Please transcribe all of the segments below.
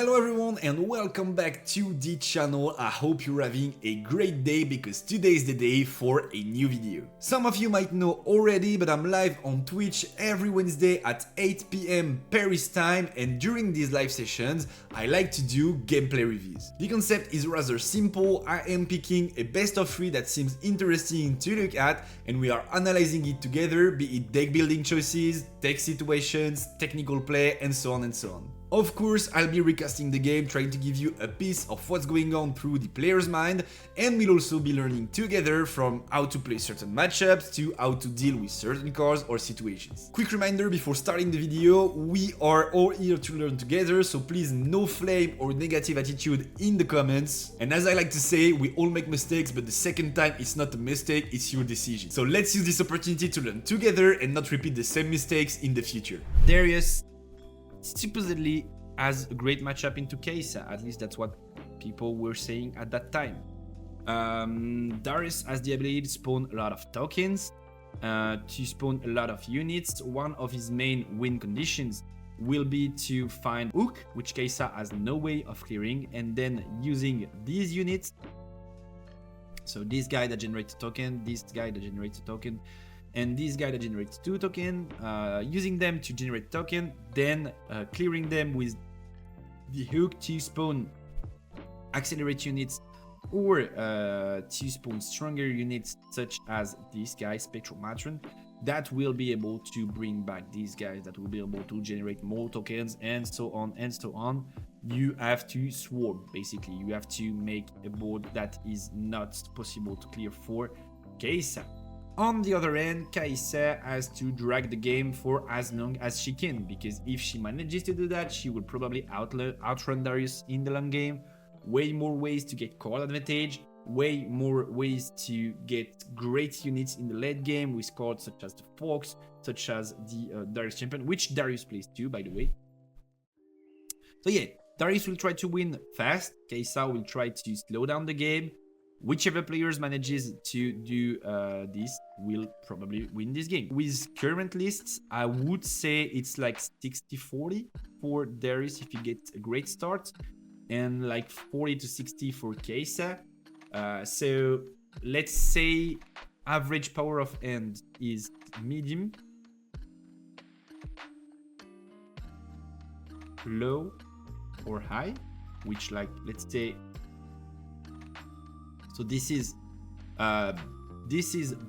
Hello everyone and welcome back to the channel. I hope you're having a great day because today is the day for a new video. Some of you might know already, but I'm live on Twitch every Wednesday at 8 PM Paris time, and during these live sessions I like to do gameplay reviews. The concept is rather simple. I am picking a best of 3 that seems interesting to look at and we are analyzing it together, be it deck building choices, tech situations, technical play, and so on and so on. Of course, I'll be recasting the game, trying to give you a piece of what's going on through the player's mind, and we'll also be learning together from how to play certain matchups to how to deal with certain cards or situations. Quick reminder before starting the video, we are all here to learn together, so please no flame or negative attitude in the comments. And as I like to say, we all make mistakes, but the second time it's not a mistake, it's your decision. So let's use this opportunity to learn together and not repeat the same mistakes in the future. Darius supposedly has a great matchup into Katchouze, at least that's what people were saying at that time. Darius has the ability to spawn a lot of tokens, to spawn a lot of units. One of his main win conditions will be to find Hook, which Katchouze has no way of clearing, and then using these units, so this guy that generates a token, this guy that generates a token, and this guy that generates 2 tokens, using them to generate token, then clearing them with the hook to spawn accelerate units or to spawn stronger units such as this guy, Spectral Matron, that will be able to bring back these guys, that will be able to generate more tokens, and so on and so on. You have to swarm, basically. You have to make a board that is not possible to clear for Katchouze. On the other end, Katchouze has to drag the game for as long as she can, because if she manages to do that, she will probably outrun Darius in the long game. Way more ways to get card advantage, way more ways to get great units in the late game with cards such as the Fox, such as the Darius champion, which Darius plays too, by the way. So yeah, Darius will try to win fast, Katchouze will try to slow down the game. Whichever players manages to do this will probably win this game. With current lists, I would say it's like 60-40 for Darius if he gets a great start, and like 40 to 60 for Katchouze. So let's say average power of end is medium, low, or high, which, like, let's say, so this is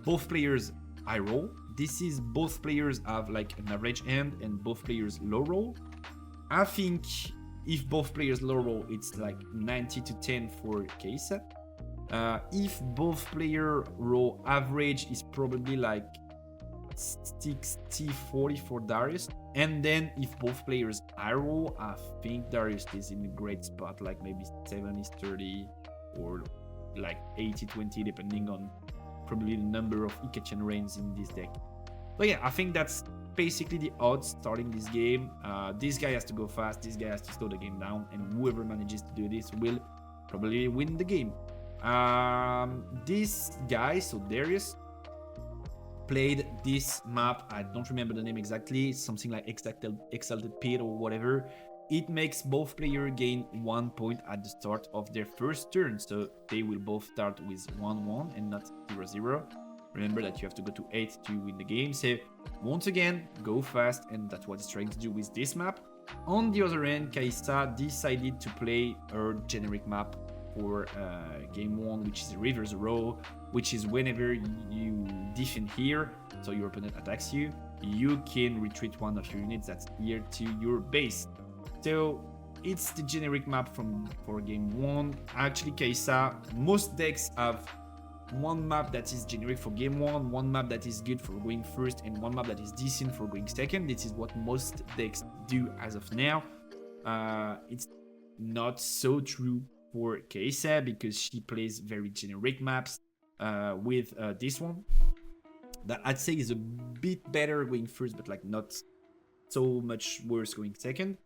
both players high roll. This is both players have like an average end and both players low roll. I think if both players low roll, it's like 90 to 10 for Katchouze. If both player roll average, is probably like 60-40 for Darius. And then if both players high roll, I think Darius is in a great spot, like maybe 70-30 or like 80-20, depending on probably the number of Ikachan reigns in this deck. But yeah, I think that's basically the odds starting this game. This guy has to go fast, this guy has to slow the game down, and whoever manages to do this will probably win the game. This guy, so Darius, played this map. I don't remember the name exactly. It's something like Exalted Pit or whatever. It makes both players gain 1 point at the start of their first turn, so they will both start with 1-1 and not 0-0. Remember that you have to go to 8 to win the game, so once again, go fast, and that's what it's trying to do with this map. On the other end, Katchouze decided to play her generic map for game 1, which is Reverse Row, which is whenever you defend here, so your opponent attacks you, you can retreat one of your units that's here to your base. So it's the generic map for game 1. Actually, Katchouze, most decks have one map that is generic for game 1, one map that is good for going first, and one map that is decent for going second. This is what most decks do as of now. It's not so true for Katchouze because she plays very generic maps with this one that I'd say is a bit better going first, but like not so much worse going second.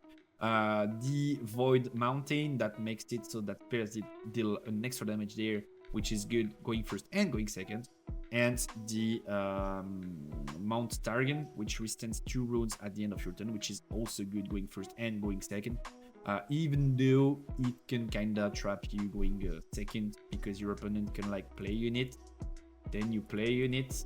The Void Mountain that makes it so that players deal an extra damage there, which is good going first and going second. And the Mount Targan, which withstands 2 rounds at the end of your turn, which is also good going first and going second. even though it can kinda trap you going second, because your opponent can like play unit, then you play unit,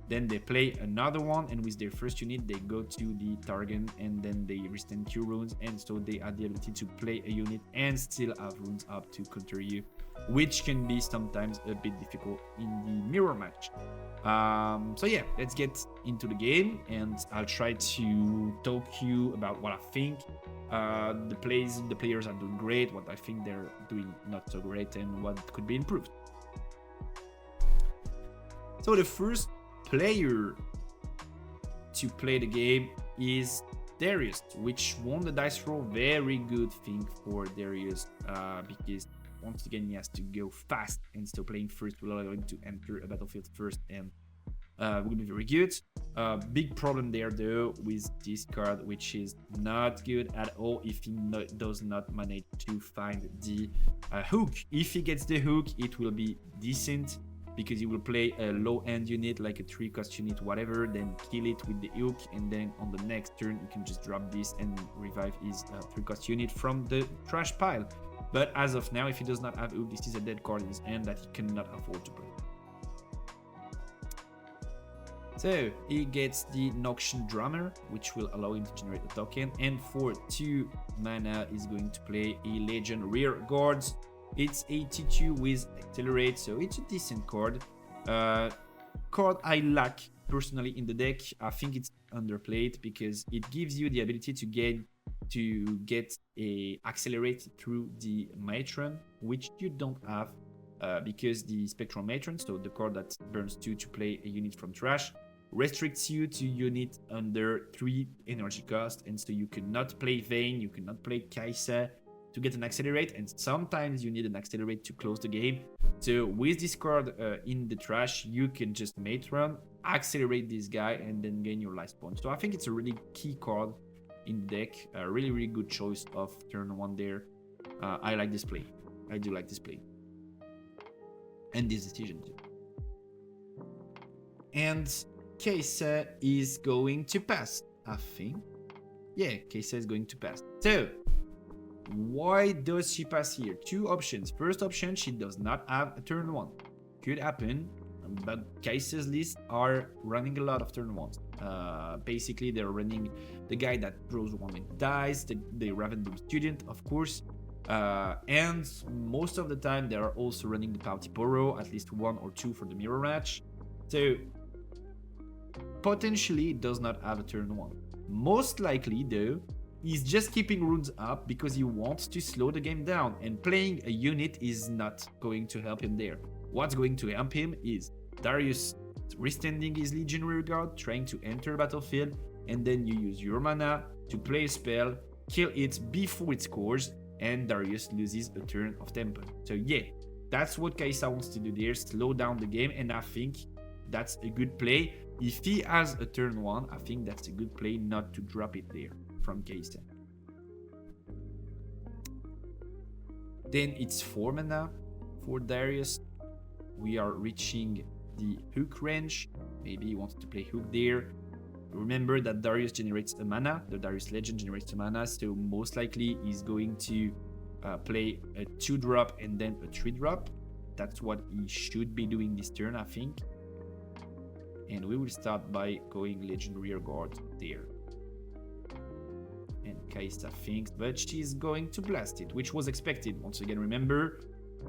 then they play another one, and with their first unit they go to the target, and then they restand 2 runes, and so they have the ability to play a unit and still have runes up to counter you, which can be sometimes a bit difficult in the mirror match. So yeah, let's get into the game, and I'll try to talk you about what I think. The players are doing great, what I think they're doing not so great, and what could be improved. So the first player to play the game is Darius, which won the dice roll. Very good thing for Darius, because once again he has to go fast, and so playing first will allow him to enter a battlefield first, and will be very good. Big problem there though with this card, which is not good at all if he does not manage to find the hook. If he gets the hook, it will be decent, because he will play a low-end unit like a 3-cost unit, whatever, then kill it with the hook, and then on the next turn he can just drop this and revive his 3-cost unit from the trash pile. But as of now, if he does not have hook, this is a dead card in his hand that he cannot afford to play. So he gets the Noxian Drummer, which will allow him to generate a token, and for 2 mana he's going to play a Legend Rear Guards. It's 82 with Accelerate, so it's a decent card. Card I lack personally in the deck. I think it's underplayed because it gives you the ability to get a Accelerate through the Matron, which you don't have because the Spectral Matron, so the card that burns 2 to play a unit from trash, restricts you to unit under 3 energy cost, and so you cannot play Vayne, you cannot play Kaisa to get an Accelerate, and sometimes you need an Accelerate to close the game. So with this card in the trash, you can just Matron, Accelerate this guy, and then gain your last point. So I think it's a really key card in the deck. A really, really good choice of turn 1 there. I like this play. I do like this play. And this decision too. And Kaisa is going to pass, I think. Yeah, Kaisa is going to pass. So why does she pass here? 2 options. First option, she does not have a turn 1. Could happen, but Kaisa's list are running a lot of turn 1s. Basically, they're running the guy that draws 1 and dies, the Raven Doom Student, of course. And most of the time, they are also running the Pauti Poro, at least 1 or 2 for the mirror match. So potentially, it does not have a turn 1. Most likely, though, he's just keeping runes up because he wants to slow the game down, and playing a unit is not going to help him there. What's going to help him is Darius restanding his Legion Rearguard, trying to enter battlefield, and then you use your mana to play a spell, kill it before it scores, and Darius loses a turn of tempo. So yeah, that's what Kaisa wants to do there, slow down the game, and I think that's a good play. If he has a turn 1, I think that's a good play not to drop it there from Kaisa. Then it's 4 mana for Darius. We are reaching the hook range. Maybe he wants to play hook there. Remember that Darius generates a mana. The Darius Legend generates a mana, so most likely he's going to play a 2-drop and then a 3-drop. That's what he should be doing this turn, I think. And we will start by going Legend Rearguard there. And Kaisa thinks, but she's going to blast it, which was expected. Once again, remember,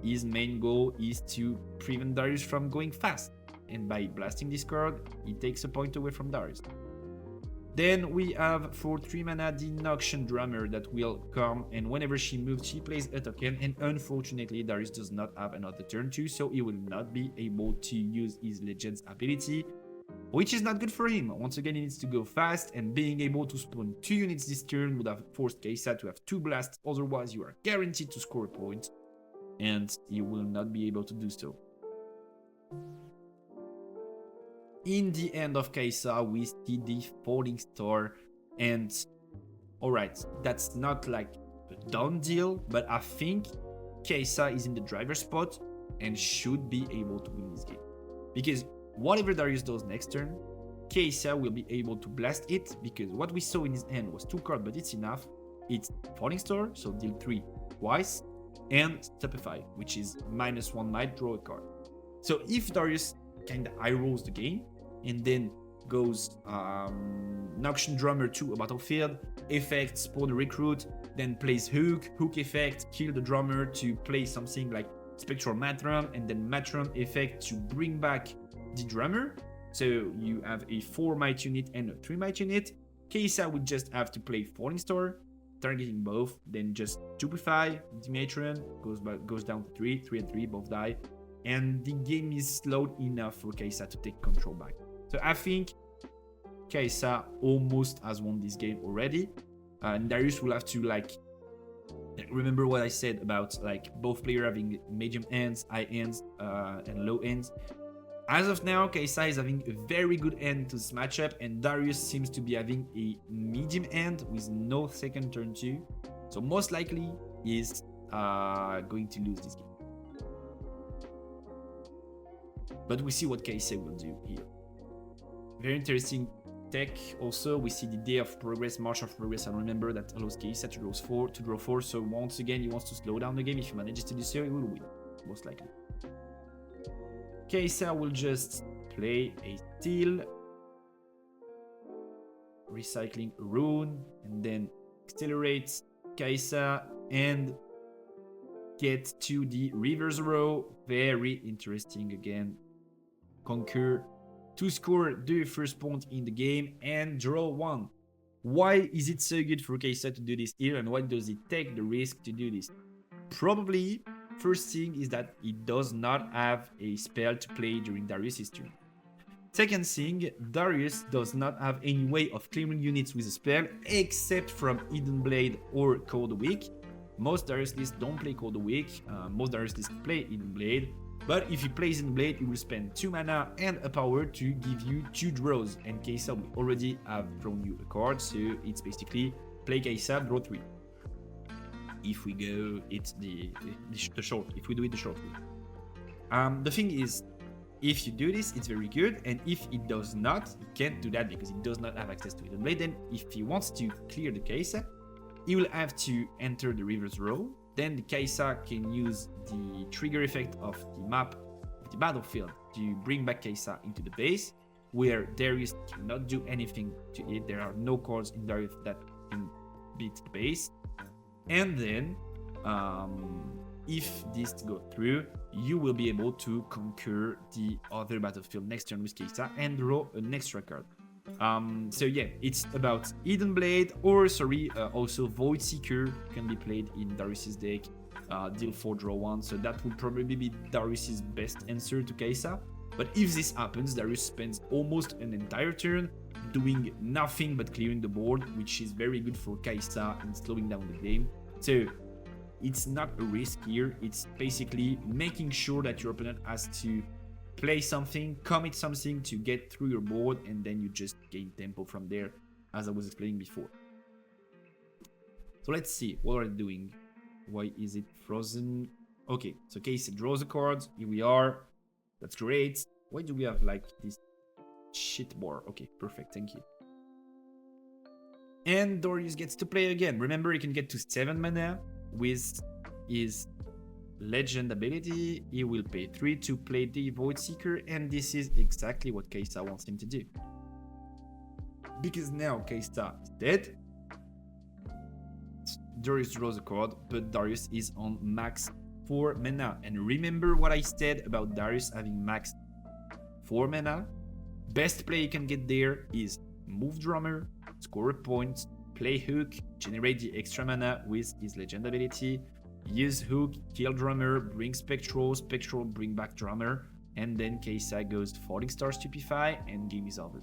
his main goal is to prevent Darius from going fast. And by blasting this card, he takes a point away from Darius. Then we have for 3 mana the Noxian Drummer that will come, and whenever she moves, she plays a token, and unfortunately Darius does not have another turn 2, so he will not be able to use his Legend's ability, which is not good for him. Once again, he needs to go fast, and being able to spawn 2 units this turn would have forced Kaisa to have 2 blasts, otherwise you are guaranteed to score a point, and he will not be able to do so. In the end of Kaisa, we see the Falling Star, and alright, that's not like a done deal, but I think Kaisa is in the driver's spot and should be able to win this game. Because whatever Darius does next turn, Kaisa will be able to blast it, because what we saw in his hand was 2 cards, but it's enough. it's Falling Star, so deal 3 twice, and Stupefy, which is -1 might, draw a card. So if Darius kinda eye rolls the game and then goes Noxian Drummer to a battlefield, effect, spawn a recruit, then plays hook effect, kill the drummer to play something like Spectral Matron, and then Matron effect to bring back the drummer. So you have a 4 might unit and a 3 might unit. Kai'Sa would just have to play Falling Star, targeting both, then just Stupefy, the Matron, goes down to 3 and 3, both die. And the game is slowed enough for Kai'Sa to take control back. So I think Kai'Sa almost has won this game already. And Darius will have to like remember what I said about like both players having medium ends, high ends, and low ends. As of now, Kai'Sa is having a very good end to this matchup, and Darius seems to be having a medium end with no second turn 2. So most likely is going to lose this game. But we see what Kai'Sa will do here. Very interesting tech. Also, we see the Day of Progress, March of Progress, and remember that allows Kai'Sa to draw 4. So once again, he wants to slow down the game. If he manages to do so, he will win, most likely. Kai'Sa will just play a Steel, recycling a Rune, and then accelerates Kai'Sa and get to the reverse row. Very interesting again. Conquer to score the first point in the game and draw 1. Why is it so good for Kai'Sa to do this here, and why does it take the risk to do this? Probably, first thing is that he does not have a spell to play during Darius' turn. Second thing, Darius does not have any way of clearing units with a spell except from Hidden Blade or Cold Weak. Most Darius lists don't play Cold Weak, most Darius lists play Hidden Blade. But if he plays Hidden Blade, he will spend 2 mana and a power to give you 2 draws, and Kai'Sa will already have drawn you a card, so it's basically play Kai'Sa, draw 3. If we go, it's the short, if we do it the short way. The thing is, if you do this, it's very good, and if it does not, you can't do that because he does not have access to Hidden Blade. Then if he wants to clear the Kai'Sa, he will have to enter the reverse row. Then the Kai'Sa can use the trigger effect of the map of the battlefield to bring back Kai'Sa into the base, where Darius cannot do anything to it. There are no cards in Darius that can beat the base. And then, if this goes through, you will be able to conquer the other battlefield next turn with Kai'Sa and draw an extra card. So yeah, it's about Hidden Blade, or also Void Seeker can be played in Darius' deck, deal 4, draw 1, so that would probably be Darius' best answer to Kai'Sa. But if this happens, Darius spends almost an entire turn doing nothing but clearing the board, which is very good for Kai'Sa and slowing down the game. So it's not a risk here, it's basically making sure that your opponent has to play something, commit something to get through your board, and then you just gain tempo from there, as I was explaining before. So let's see, what are they doing? Why is it frozen? Okay, so Kai'Sa draws a card, here we are, that's great. Why do we have like this shit bar? Okay, perfect, thank you. And Darius gets to play again. Remember, he can get to 7 mana with his legend ability. He will pay 3 to play the Void Seeker, and this is exactly what Kai'Sa wants him to do. Because now Kai'Sa is dead, Darius draws a card, but Darius is on max 4 mana. And remember what I said about Darius having max 4 mana? Best play you can get there is move Drummer, score a point, play Hook, generate the extra mana with his legend ability, use Hook, kill Drummer, bring Spectral, bring back Drummer, and then Kai'Sa goes Falling Star, Stupefy, and game is over.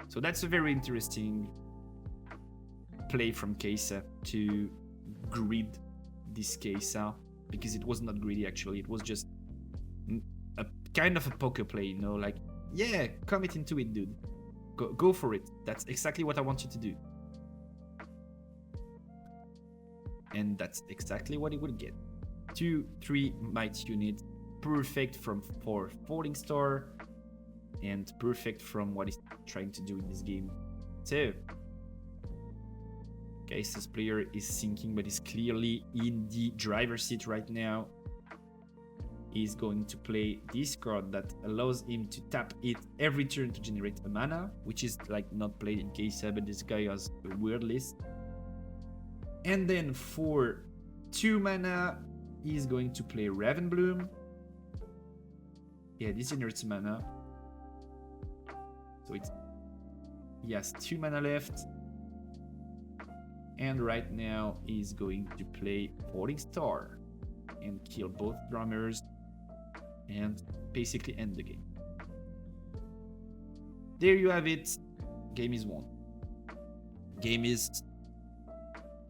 So that's a very interesting play from Kai'Sa to grid this Kai'Sa, because it was not greedy actually, it was just a kind of a poker play, you know, like, yeah, commit into it, dude. Go for it. That's exactly what I want you to do. And that's exactly what he would get. 2-3 might unit, perfect for Falling Star, and perfect from what he's trying to do in this game. So, Case's player is sinking, but is clearly in the driver's seat right now. He's going to play this card that allows him to tap it every turn to generate a mana, which is like not played in Case, but this guy has a weird list. And then for 2 mana, he's going to play Ravenbloom. Yeah, this generates mana. So he has 2 mana left. And right now he's going to play Falling Star and kill both drummers and basically end the game. There you have it. Game is won. Game is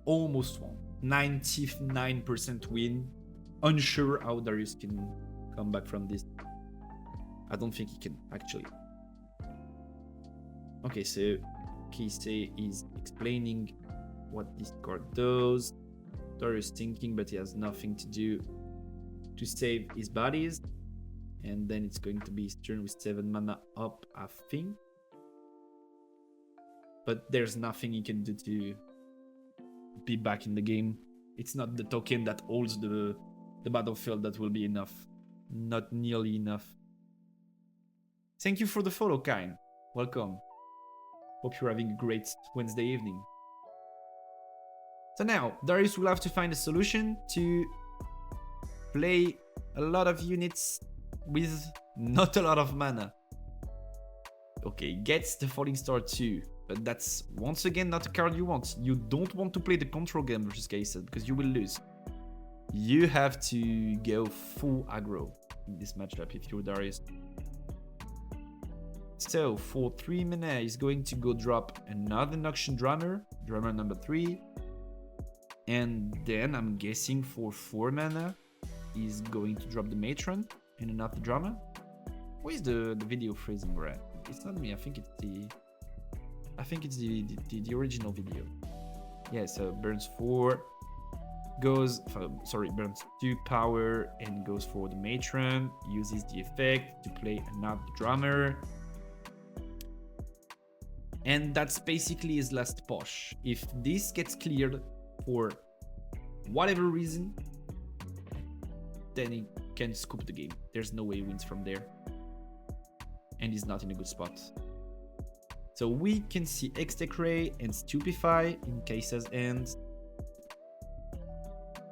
almost won. 99% win. Unsure how Darius can come back from this. I don't think he can, actually. Okay, so Kisei is explaining what this card does. Darius thinking, but he has nothing to do to save his bodies. And then it's going to be his turn with 7 mana up, I think. But there's nothing he can do to be back in the game. It's not the token that holds the battlefield that will be enough. Not nearly enough. Thank you for the follow, Kain. Welcome. Hope you're having a great Wednesday evening. So now, Darius will have to find a solution to play a lot of units with not a lot of mana. Okay, gets the Falling Star too, but that's once again not a card you want. You don't want to play the control game versus Cases because you will lose. You have to go full aggro in this matchup if you're Darius. So for 3 mana, he's going to go drop another Noxian Drummer, Drummer number 3. And then I'm guessing for 4 mana, he's going to drop the Matron and another Drummer. Where is the video phrasing, right? It's not me. I think it's the original video. Yeah. So burns 4, burns 2 power and goes for the Matron. Uses the effect to play another Drummer. And that's basically his last push. If this gets cleared for whatever reason, then he can scoop the game. There's no way he wins from there. And he's not in a good spot. So we can see Extech Ray and Stupefy in Kaisa's end.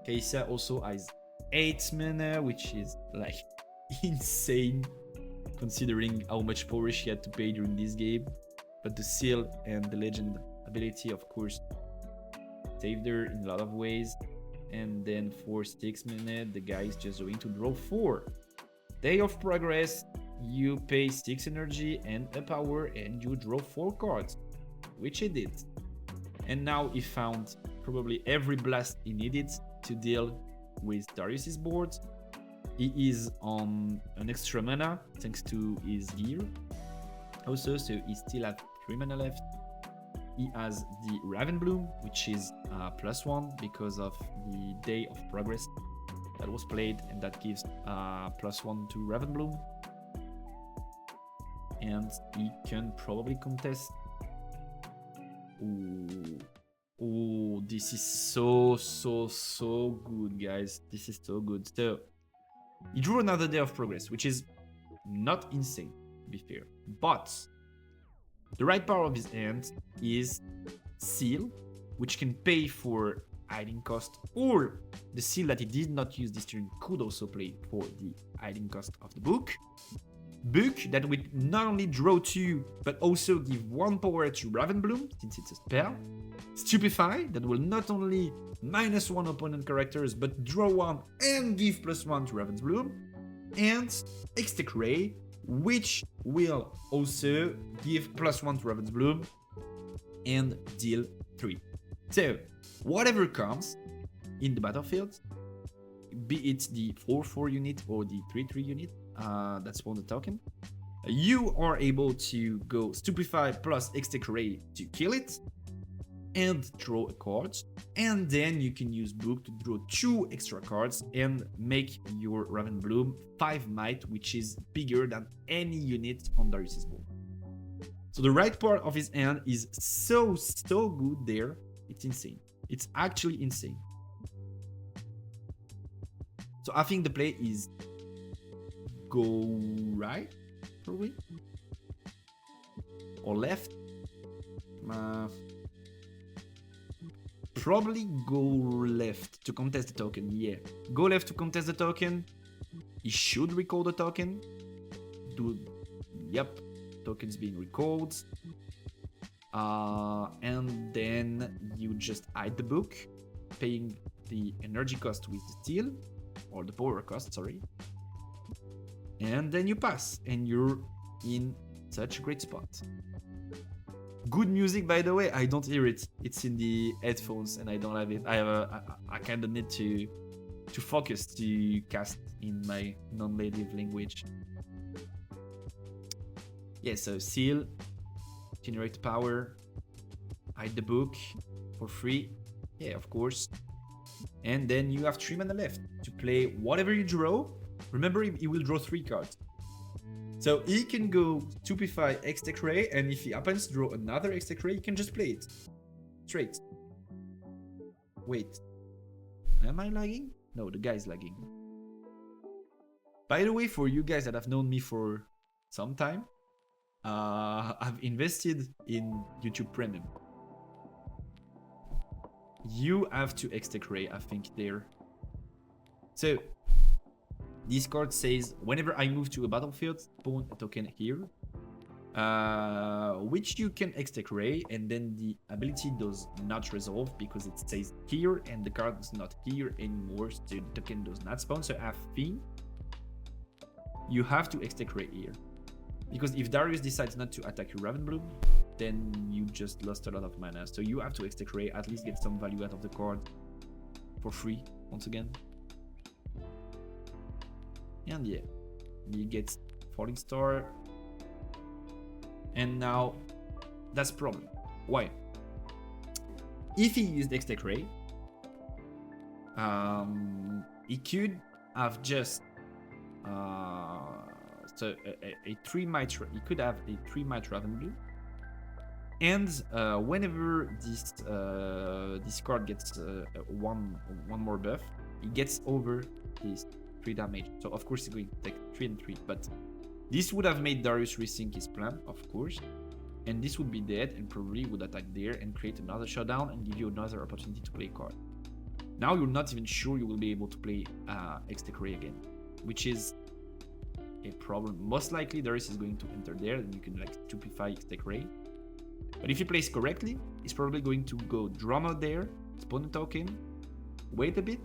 Kaisa also has 8 mana, which is like insane considering how much power she had to pay during this game. But the Seal and the Legend ability, of course, saved her in a lot of ways. And then for 6 mana, the guy is just going to draw 4. Day of Progress, you pay 6 energy and a power and you draw 4 cards, which he did. And now he found probably every blast he needed to deal with Darius's board. He is on an extra mana thanks to his gear. Also, so he still has 3 mana left. He has the Ravenbloom, which is +1 because of the Day of Progress that was played, and that gives +1 to Ravenbloom. And he can probably contest. Ooh, this is so good, guys. This is so good. So he drew another Day of Progress, which is not insane, to be fair. But the right part of his hand is Seal, which can pay for hiding cost, or the Seal that he did not use this turn could also play for the hiding cost of the book. Book that would not only draw 2, but also give 1 power to Ravenbloom, since it's a spell. Stupefy, that will not only -1 opponent characters, but draw 1 and give +1 to Ravenbloom. And Extech Ray, which will also give +1 to Ravenbloom and deal 3. So, whatever comes in the battlefield, be it the 4/4 unit or the 3/3 unit, that's one the token, you are able to go Stupefy plus Extech Ray to kill it and draw a card, and then you can use Book to draw 2 extra cards and make your Ravenbloom 5 might, which is bigger than any unit on Darius's board. So the right part of his hand is so good there. It's insane. It's actually insane. So I think the play is go right, probably, or left. Probably go left to contest the token. Yeah, go left to contest the token. He should recall the token. Yep, token's being recalled. And then you just hide the book, paying the energy cost with the steel, or the power cost, sorry. And then you pass, and you're in such a great spot. Good music, by the way. I don't hear it. It's in the headphones, and I don't have it. I kind of need to focus to cast in my non-native language. Yeah, so seal, generate power, hide the book for free. Yeah, of course. And then you have 3 mana left to play whatever you draw. Remember, he will draw 3 cards. So he can go stupefy X-Tech Ray, and if he happens to draw another X-Tech Ray, he can just play it. Straight. Wait. Am I lagging? No, the guy's lagging. By the way, for you guys that have known me for some time, I've invested in YouTube Premium. You have to X-Tech Ray, I think, there. So, this card says, whenever I move to a battlefield, spawn a token here. Which you can X-Tech Ray, and then the ability does not resolve because it stays here, and the card is not here anymore, so the token does not spawn. So I think you have to X-Tech Ray here. Because if Darius decides not to attack your Ravenbloom, then you just lost a lot of mana. So you have to X-Tech Ray, at least get some value out of the card for free, once again. And yeah, he gets Falling Star. And now, that's the problem. Why? If he used X-Tech Ray, he could have just a 3-might. He could have a 3-might Ravenbloom, and whenever this card gets one more buff, he gets over his 3 damage. So of course he's going to take 3 and 3, but this would have made Darius rethink his plan, of course, and this would be dead and probably would attack there and create another shutdown and give you another opportunity to play a card. Now you're not even sure you will be able to play X-Tech Ray again, which is a problem. Most likely Darius is going to enter there, and you can like stupefy X-Tech Ray. But if he plays correctly, he's probably going to go Drama there, spawn a token, wait a bit,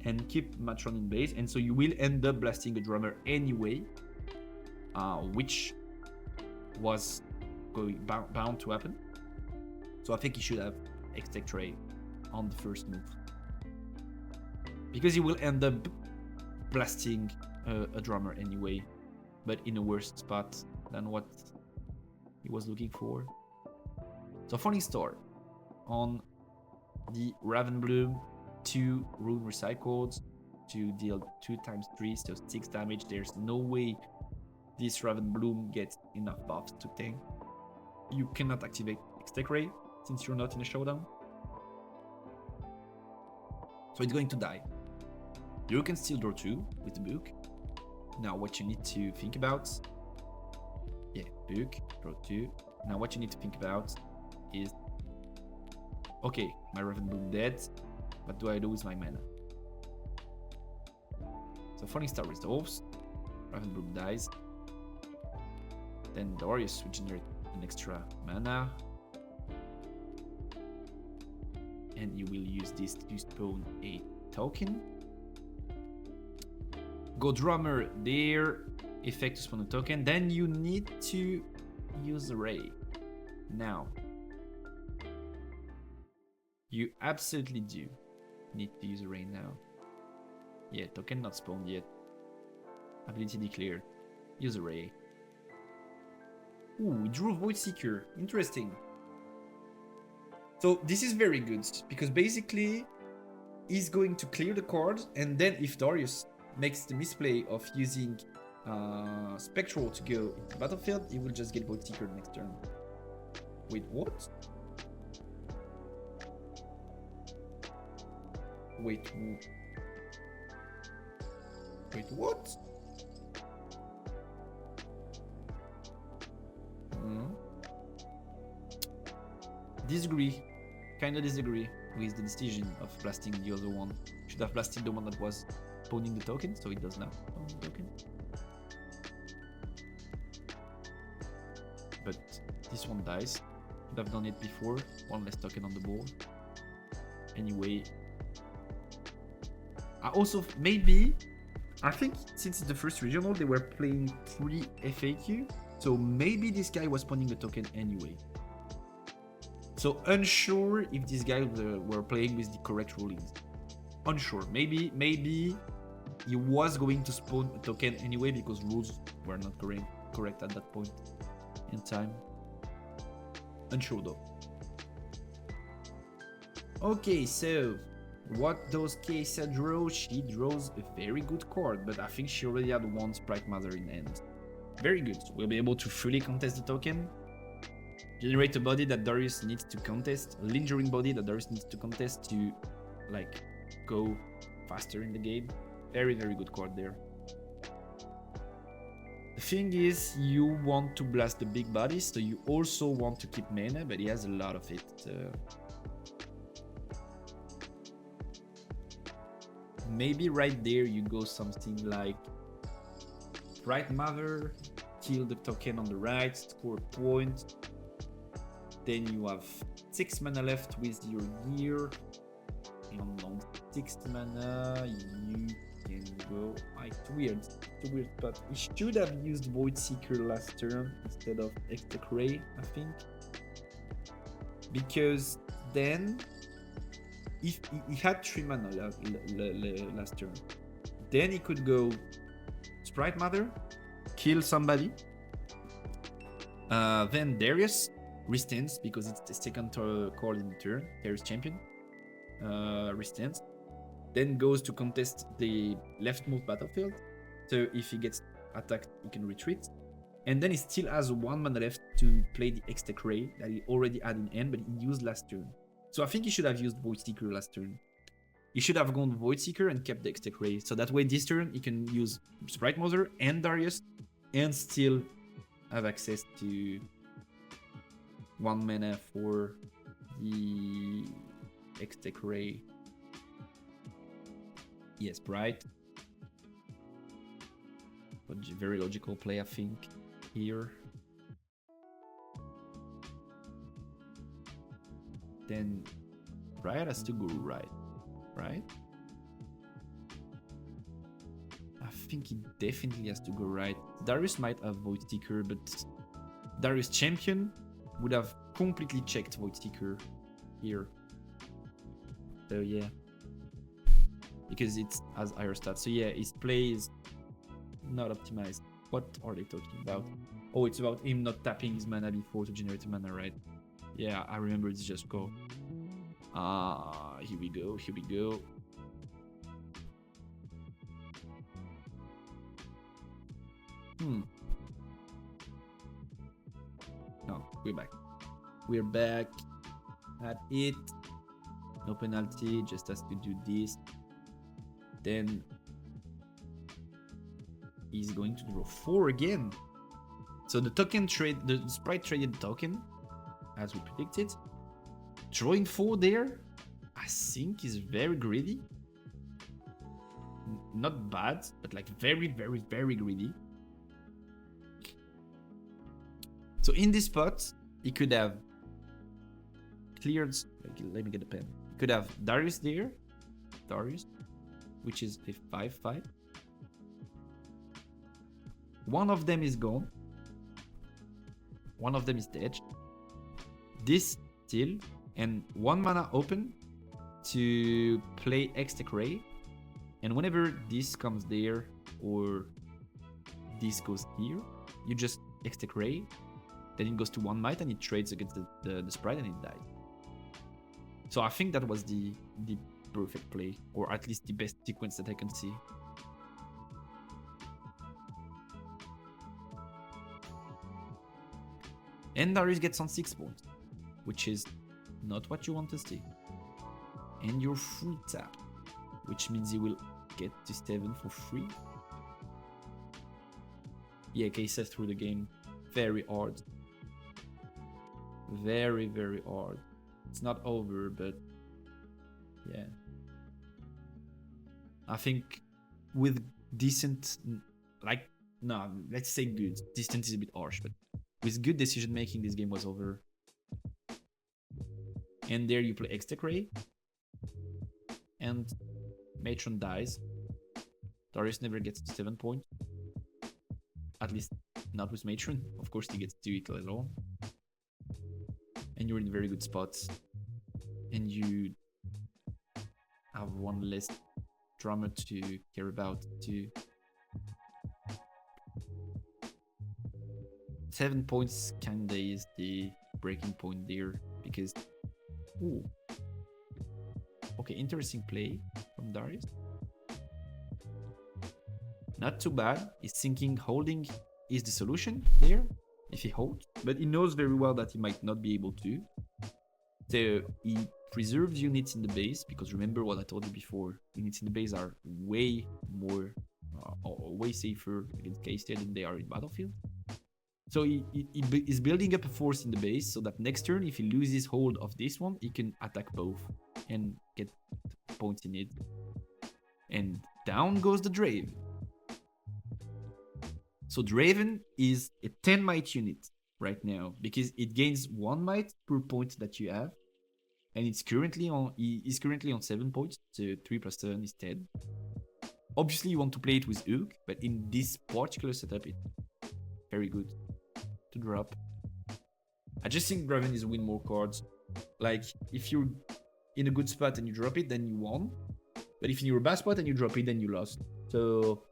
and keep Matron in base, and so you will end up blasting a Drummer anyway, which was bound to happen. So I think he should have X-Tech Ray on the first move, because he will end up blasting a Drummer anyway, but in a worse spot than what he was looking for. So Falling Star on the Ravenbloom, 2 rune recycled to deal 2 times 3, so 6 damage. There's no way this Ravenbloom gets enough buffs to tank. You cannot activate X-Tech Ray since you're not in a showdown, so it's going to die. You can still draw 2 with the book. Now what you need to think about, yeah, book, draw 2. Now what you need to think about is, okay, my Ravenbloom dead, what do I do with my mana? So Falling Star resolves, Ravenbloom dies, then Darius will generate an extra mana, and you will use this to spawn a token. Go Drummer there, effect to spawn a token, then you need to use a Ray. Now, you absolutely do need to use a Ray now. Yeah, token not spawned yet. Ability declared. Use a Ray. Ooh, we drew Void Seeker. Interesting. So this is very good, because basically he's going to clear the card, and then if Darius makes the misplay of using Spectral to go into the battlefield, he will just get Void Seeker next turn. Wait, what? Wait, wait, what? Disagree. Kinda disagree with the decision of blasting the other one. Should have blasted the one that was spawning the token, so it does not spawn the token. But this one dies. Should have done it before. One less token on the board. Anyway. Also, maybe, I think since it's the first regional, they were playing pre-FAQ. So maybe this guy was spawning the token anyway. So unsure if these guys were playing with the correct rulings. Unsure. Maybe he was going to spawn a token anyway because rules were not correct at that point in time. Unsure though. Okay, so what does Kesa draw? She draws a very good card, but I think she already had one Sprite Mother in hand. Very good. We'll be able to fully contest the token. Generate a body that Darius needs to contest, a lingering body that Darius needs to contest to, like, go faster in the game. Very, very good card there. The thing is, you want to blast the big bodies, so you also want to keep mana, but he has a lot of it. Maybe right there you go something like Sprite Mother, kill the token on the right, score a point. Then you have 6 mana left with your gear. And on 6 mana, you can go. It's weird. It's a weird spot. He should have used Void Seeker last turn instead of Extec Ray, I think. Because then, if he had 3 mana last turn, then he could go Sprite Mother, kill somebody. Then Darius restands because it's the second card in the turn. Darius champion. Restands. Then goes to contest the leftmost battlefield. So if he gets attacked, he can retreat. And then he still has 1 mana left to play the Extec Ray that he already had in hand, but he used last turn. So I think he should have used Void Seeker last turn. He should have gone Void Seeker and kept the Extec Ray. So that way this turn he can use Sprite Mother and Darius and still have access to 1 mana for the Extec Ray. Yes, right. But very logical play, I think, here. Then Riot has to go right? I think he definitely has to go right. Darius might have Void Seeker, but Darius champion would have completely checked Void Seeker here. So yeah. Because it has higher stats. So yeah, his play is not optimized. What are they talking about? Oh, it's about him not tapping his mana before to generate a mana, right? Yeah, I remember it's just go. Here we go. No, we're back. We're back at it. No penalty, just has to do this. Then he's going to draw 4 again. So the token trade, the Sprite traded the token, as we predicted. Drawing 4 there, I think is very greedy. Not bad, but like very, very, very greedy. So in this spot, he could have cleared. Let me get a pen. He could have Darius there, which is a 5/5. One of them is gone. One of them is dead. This still, and 1 mana open to play Extec Ray. And whenever this comes there or this goes here, you just Extec Ray. Then it goes to 1 might and it trades against the Sprite and it dies. So I think that was the perfect play, or at least the best sequence that I can see. And Darius gets on 6 points, which is not what you want to see. And you're full tap. which means he will get to 7 for free. Yeah, Katchouze through the game. Very hard. Very, very hard. It's not over, but yeah. I think with decent, like, no, let's say good. Decent is a bit harsh, but with good decision making, this game was over. And there you play Extecray. And Matron dies. Darius never gets to 7 points. At least not with Matron. Of course he gets to it later on. And you're in a very good spot. And you have one less drama to care about too. 7 points kinda is the breaking point there because ooh. Okay, interesting play from Darius. Not too bad. He's thinking holding is the solution there if he holds, but he knows very well that he might not be able to. So he preserves units in the base because remember what I told you before, units in the base are way more way safer against K-State than they are in battlefield. So he is building up a force in the base so that next turn if he loses hold of this one he can attack both and get points in it. And down goes the Draven. So Draven is a 10 might unit right now because it gains 1 might per point that you have. And it's currently on, he is currently on 7 points, so 3 plus 7 is 10. Obviously you want to play it with Ook, but in this particular setup it's very good to drop. I just think Draven is win more cards. Like if you're in a good spot and you drop it, then you won. But if you're in a bad spot and you drop it, then you lost. So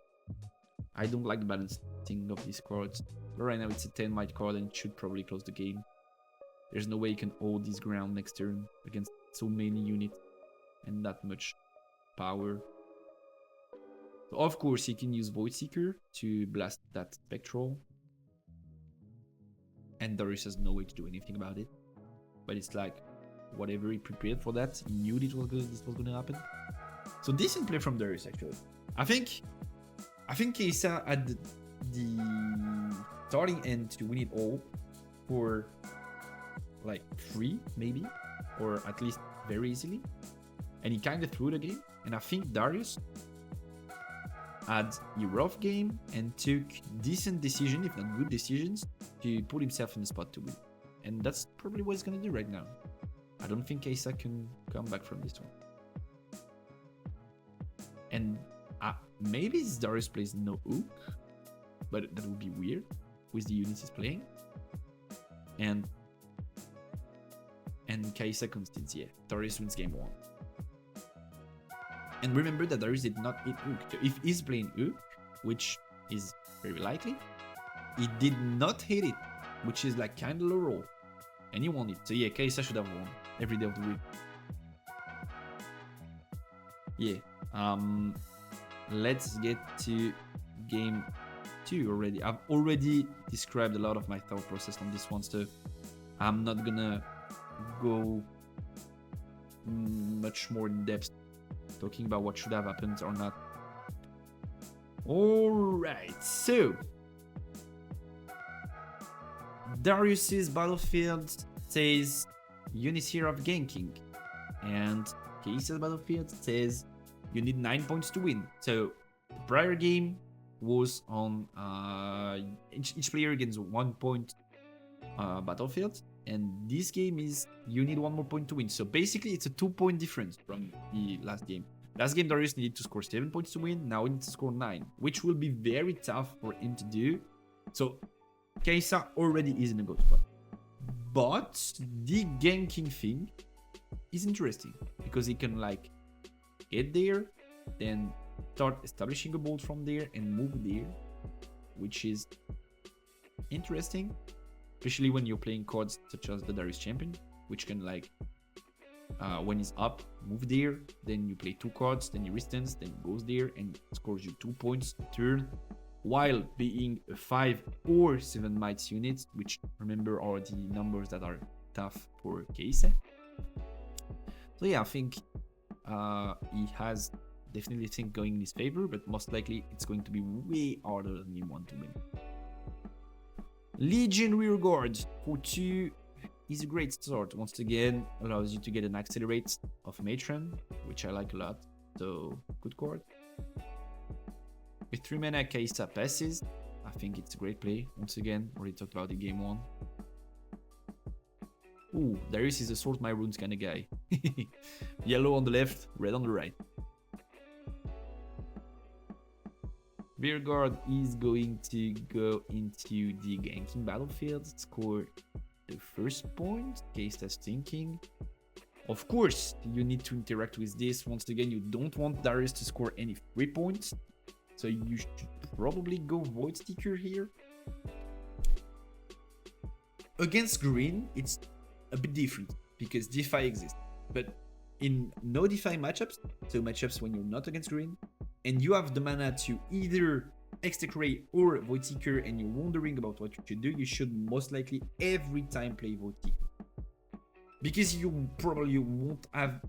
I don't like the balancing of these cards. But right now it's a 10 might card and it should probably close the game. There's no way you can hold this ground next turn against so many units and that much power. So of course he can use Void Seeker to blast that Spectral. And Darius has no way to do anything about it. But it's like, whatever, he prepared for that. He knew this was going to happen. So decent play from Darius actually. I think Katchouze had the starting end to win it all for like free maybe, or at least very easily. And he kind of threw the game. And I think Darius had a rough game and took decent decisions, if not good decisions, to put himself in the spot to win. And that's probably what he's going to do right now. I don't think Katchouze can come back from this one. And maybe Darius plays no Ook, but that would be weird with the units he's playing. And Katchouze constants, yeah. Darius wins game 1. And remember that Darius did not hit Ook. So if he's playing Ook, which is very likely, he did not hit it, which is like kind of low roll. And he won it. So yeah, Katchouze should have won every day of the week. Yeah. Let's get to game 2 already. I've already described a lot of my thought process on this one, so I'm not gonna go much more in depth talking about what should have happened or not. Alright, so Darius's battlefield says units here of ganking, and Katchouze's battlefield says you need 9 points to win. So the prior game was on each player gains 1 point battlefield, and this game is you need 1 more point to win. So basically it's a 2-point difference from the last game. Last game Darius needed to score 7 points to win, now he needs to score 9, which will be very tough for him to do. So Katchouze already is in a good spot. But the ganking thing is interesting because he can like get there, then start establishing a bolt from there and move there, which is interesting, especially when you're playing cards such as the Darius Champion, which can like when he's up, move there, then you play 2 cards, then you resistance, then goes there and scores you 2 points a turn, while being a 5 or 7 mites units, which remember are the numbers that are tough for Katchouze. So yeah, I think he has definitely think going in his favor, but most likely it's going to be way harder than you want to win. Legion Rearguard for 2 is a great start. Once again, allows you to get an accelerate of Matron, which I like a lot. So, good card. With 3 mana, Kaisa passes. I think it's a great play. Once again, already talked about it game 1. Ooh, Darius is a sort my runes kind of guy. Yellow on the left, red on the right. Rearguard is going to go into the ganking battlefield, score the first point. Kaista's thinking. Of course, you need to interact with this. Once again, you don't want Darius to score any free points. So you should probably go Void Sticker here. Against green, it's a bit different because Defy exists. But in no Defy matchups, so matchups when you're not against green, and you have the mana to either Execrate or Void Seeker and you're wondering about what you should do, you should most likely every time play Void Seeker. Because you probably won't have,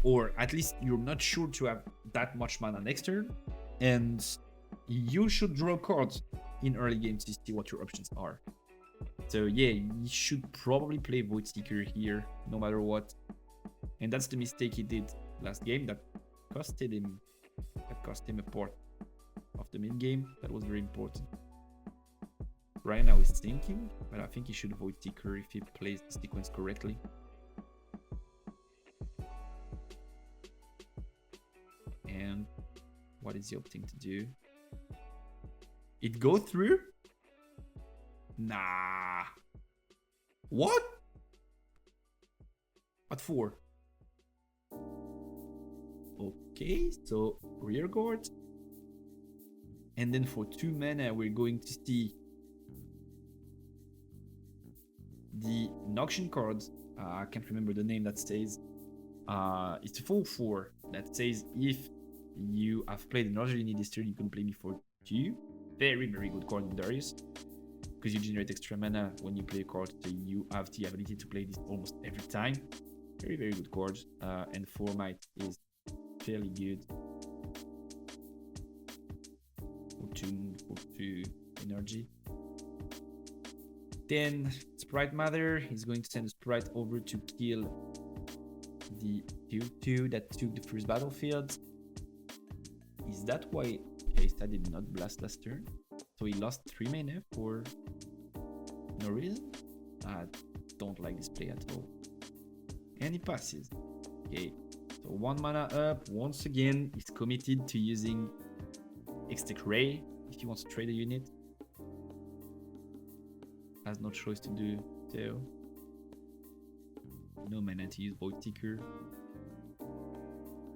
or at least you're not sure to have that much mana next turn, and you should draw cards in early game to see what your options are. So yeah, you should probably play Void Seeker here, no matter what. And that's the mistake he did last game that cost him a part of the mid game. That was very important. Right now he's thinking, but I think he should Void Seeker if he plays the sequence correctly. And what is he opting to do? It go through? Nah. What? What for? Okay, so Rearguard. And then for 2 mana, we're going to see the Noxian card. I can't remember the name that says. It's a 4/4 that says if you have played another unit this turn, you can play me for 2. Very, very good card in Darius. Because you generate extra mana when you play a card, so you have the ability to play this almost every time. Very, very good card. And 4 might is fairly good. For 2 energy. Then Sprite Mother is going to send a sprite over to kill the 2/2 that took the first battlefield. Is that why Kaista did not blast last turn? So he lost 3 mana for no reason? I don't like this play at all. And he passes. Okay, so 1 mana up. Once again, he's committed to using Execrate if he wants to trade a unit. Has no choice to do so. No mana to use Void Seeker.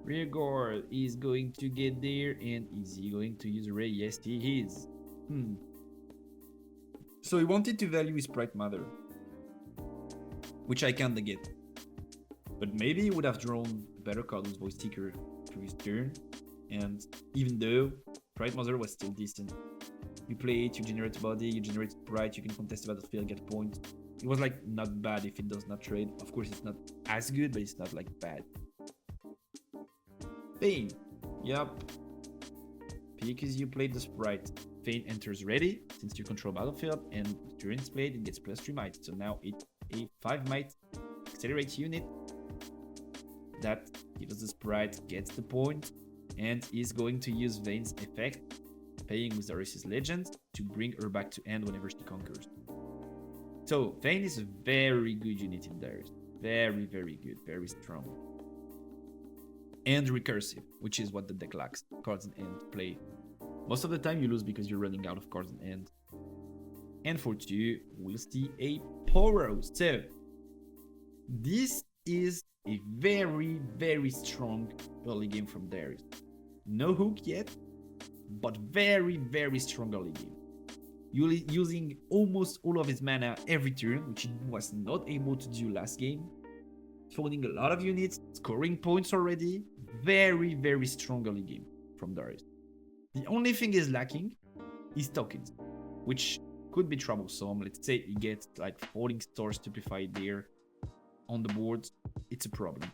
Rearguard is going to get there, and is he going to use Ray? Yes, he is. So he wanted to value his Sprite Mother, which I can't get. But maybe he would have drawn a better card with Void Seeker to his turn. And even though Sprite Mother was still decent, you play it, you generate body, you generate Sprite, you can contest the battlefield, get points. It was like not bad if it does not trade. Of course, it's not as good, but it's not like bad. Fane. Yup. Because you played the Sprite, Fane enters ready since you control battlefield, and during its played, it gets +3 might. So now it's a 5 might accelerate unit that gives the Sprite, gets the point, and is going to use Vane's effect, paying with Darius' legend to bring her back to end whenever she conquers. So Vayne is a very good unit in Darius. Very, very good, very strong. And recursive, which is what the deck lacks. Cards in end play. Most of the time you lose because you're running out of cards in end. And for 2, we'll see a Poro. So this is a very, very strong early game from Darius. No hook yet, but very, very strong early game. Using almost all of his mana every turn, which he was not able to do last game. Phoning a lot of units, scoring points already. Very, very strong early game from Darius. The only thing is lacking is tokens, which could be troublesome. Let's say he gets like Falling Star Stupefied there on the board, it's a problem.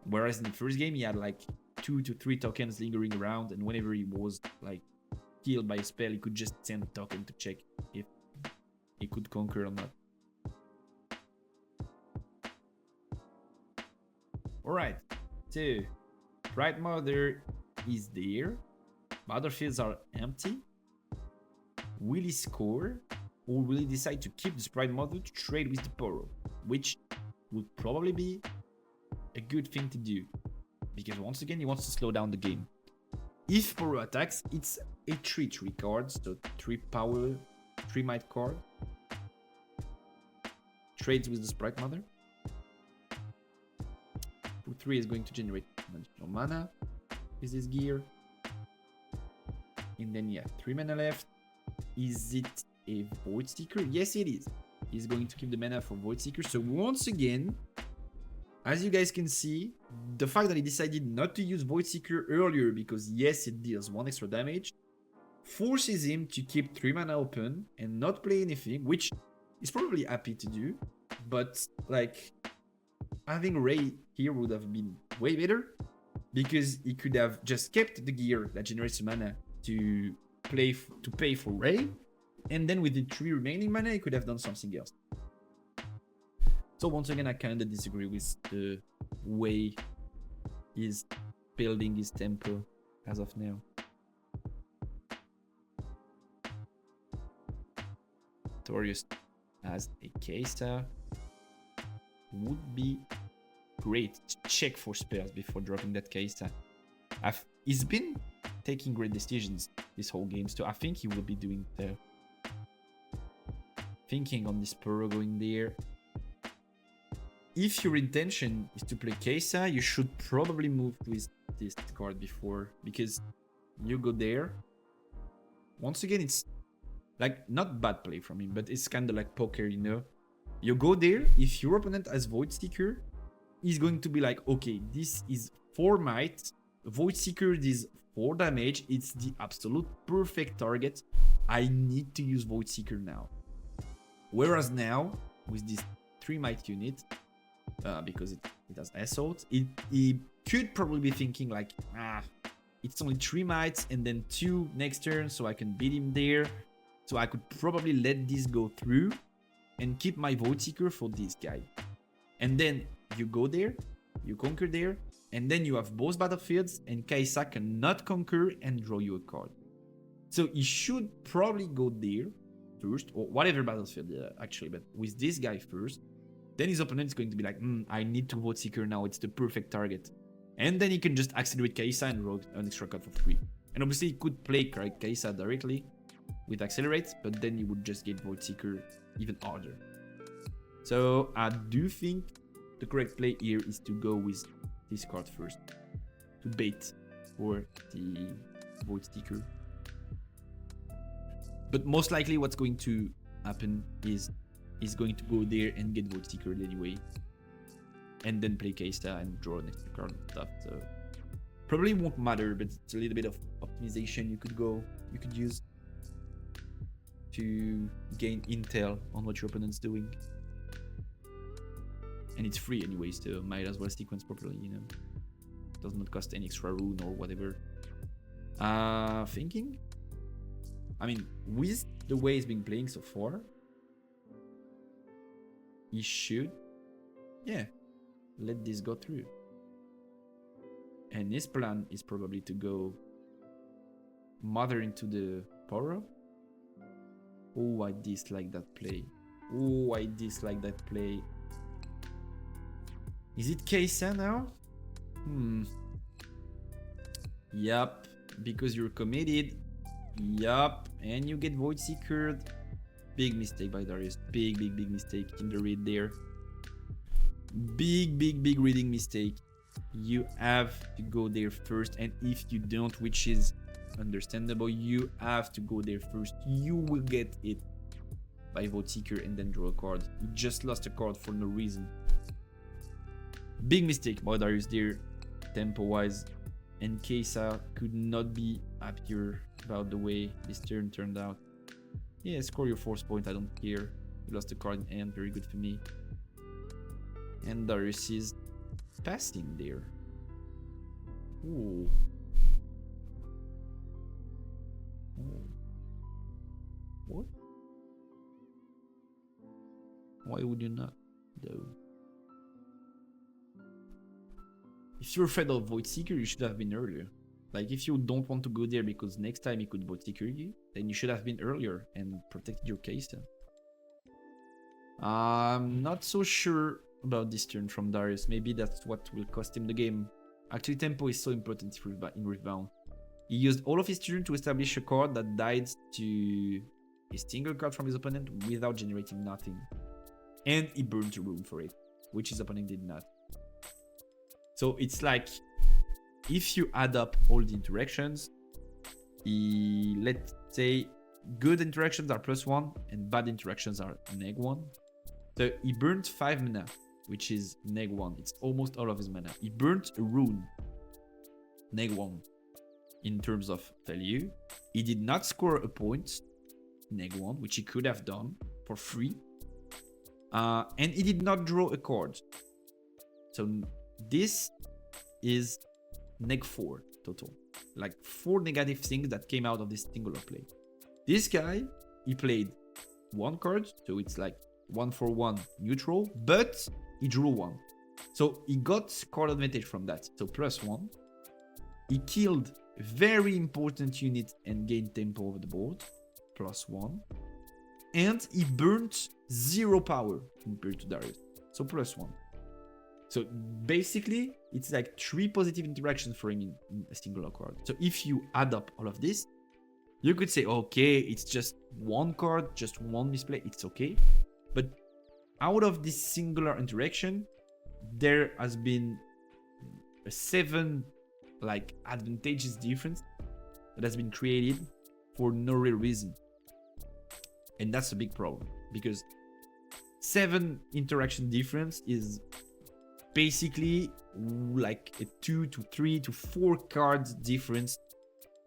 Whereas in the first game he had like 2 to 3 tokens lingering around, and whenever he was like killed by a spell, he could just send a token to check if he could conquer or not. Alright, so Bright Mother is there. Battlefields are empty. Will he score, or will he decide to keep the Sprite Mother to trade with the Poro? Which would probably be a good thing to do, because once again he wants to slow down the game. If Poro attacks, it's a 3/3 card, so 3 power, 3 might card. Trades with the Sprite Mother. 3 is going to generate additional mana with this gear. And then yeah, 3 mana left. Is it a Void Seeker? Yes, it is. He's going to keep the mana for Void Seeker. So once again, as you guys can see, the fact that he decided not to use Void Seeker earlier, because yes, it deals 1 extra damage, forces him to keep 3 mana open and not play anything, which he's probably happy to do. But like, having Ray here would have been way better, because he could have just kept the gear that generates mana to pay for Ray, and then with the 3 remaining mana, he could have done something else. So once again, I kinda disagree with the way he's building his tempo as of now. Darius has a Kesa. Would be great to check for spells before dropping that Kesa. He's been taking great decisions this whole game, so I think he will be doing the thinking on this Poro going there. If your intention is to play Kesa, you should probably move with this card before, because you go there. Once again, it's like not bad play from him, but it's kind of like poker, you know. You go there, if your opponent has Void Seeker, he's going to be like, okay, this is 4 might, Void Seeker is 4 damage, it's the absolute perfect target, I need to use Void Seeker now. Whereas now, with this 3 might unit, because it has Assault, he could probably be thinking like, it's only 3 mites and then 2 next turn, so I can beat him there. So I could probably let this go through and keep my Void Seeker for this guy. And then you go there, you conquer there, and then you have both battlefields, and Kaisa cannot conquer and draw you a card. So he should probably go there first, or whatever battlefield actually, but with this guy first. Then his opponent is going to be like, I need to Void Seeker now, it's the perfect target. And then he can just accelerate Kaisa and roll an extra card for free. And obviously he could play Kaisa directly with Accelerate, but then you would just get Void Seeker even harder. So I do think the correct play here is to go with this card first, to bait for the Void Seeker. But most likely what's going to happen is he's going to go there and get Void Seeker anyway, and then play Kaisa and draw an extra card and stuff. So probably won't matter, but it's a little bit of optimization you could use to gain intel on what your opponent's doing. And it's free anyway, so might as well sequence properly, you know. Does not cost any extra rune or whatever. Thinking? I mean, with the way he's been playing so far, he should, yeah, let this go through. And his plan is probably to go Mother into the Poro. Oh, I dislike that play. Oh, I dislike that play. Is it Kaisa now? Yup, because you're committed. Yup, and you get Void Seekered. Big mistake by Darius. Big mistake in the read there. Big reading mistake. You have to go there first, and if you don't, which is understandable, you have to go there first. You will get it by Void Seeker and then draw a card. You just lost a card for no reason. Big mistake by Darius there, tempo wise, and Kaisa could not be happier about the way this turn turned out. Yeah, score your force point, I don't care. You lost a card in hand, very good for me. And Darius is passing there. Ooh. Oh. What? Why would you not, though? If you're afraid of Void Seeker, you should have been earlier. Like, if you don't want to go there because next time you could Void Seeker you, then you should have been earlier and protected your case then. I'm not so sure about this turn from Darius. Maybe that's what will cost him the game. Actually, tempo is so important in Riftbound. He used all of his turn to establish a card that died to a single card from his opponent without generating nothing. And he burned a rune for it, which his opponent did not. So it's like, if you add up all the interactions, let's say good interactions are +1 and bad interactions are -1. So he burnt 5 mana, which is -1. It's almost all of his mana. He burnt a rune, -1 in terms of value. He did not score a point, -1, which he could have done for free. And he did not draw a card. So this is -4 total. Like 4 negative things that came out of this singular play. This guy, he played 1 card, so it's like 1 for 1 neutral, but he drew 1. So he got card advantage from that. So +1. He killed a very important unit and gained tempo over the board, +1. And he burnt 0 power compared to Darius, so +1. So basically, it's like 3 positive interactions for him in a singular card. So if you add up all of this, you could say, okay, it's just 1 card, just 1 misplay, it's okay. But out of this singular interaction, there has been a 7 like advantageous difference that has been created for no real reason. And that's a big problem, because 7 interaction difference is basically like a 2 to 3 to 4 cards difference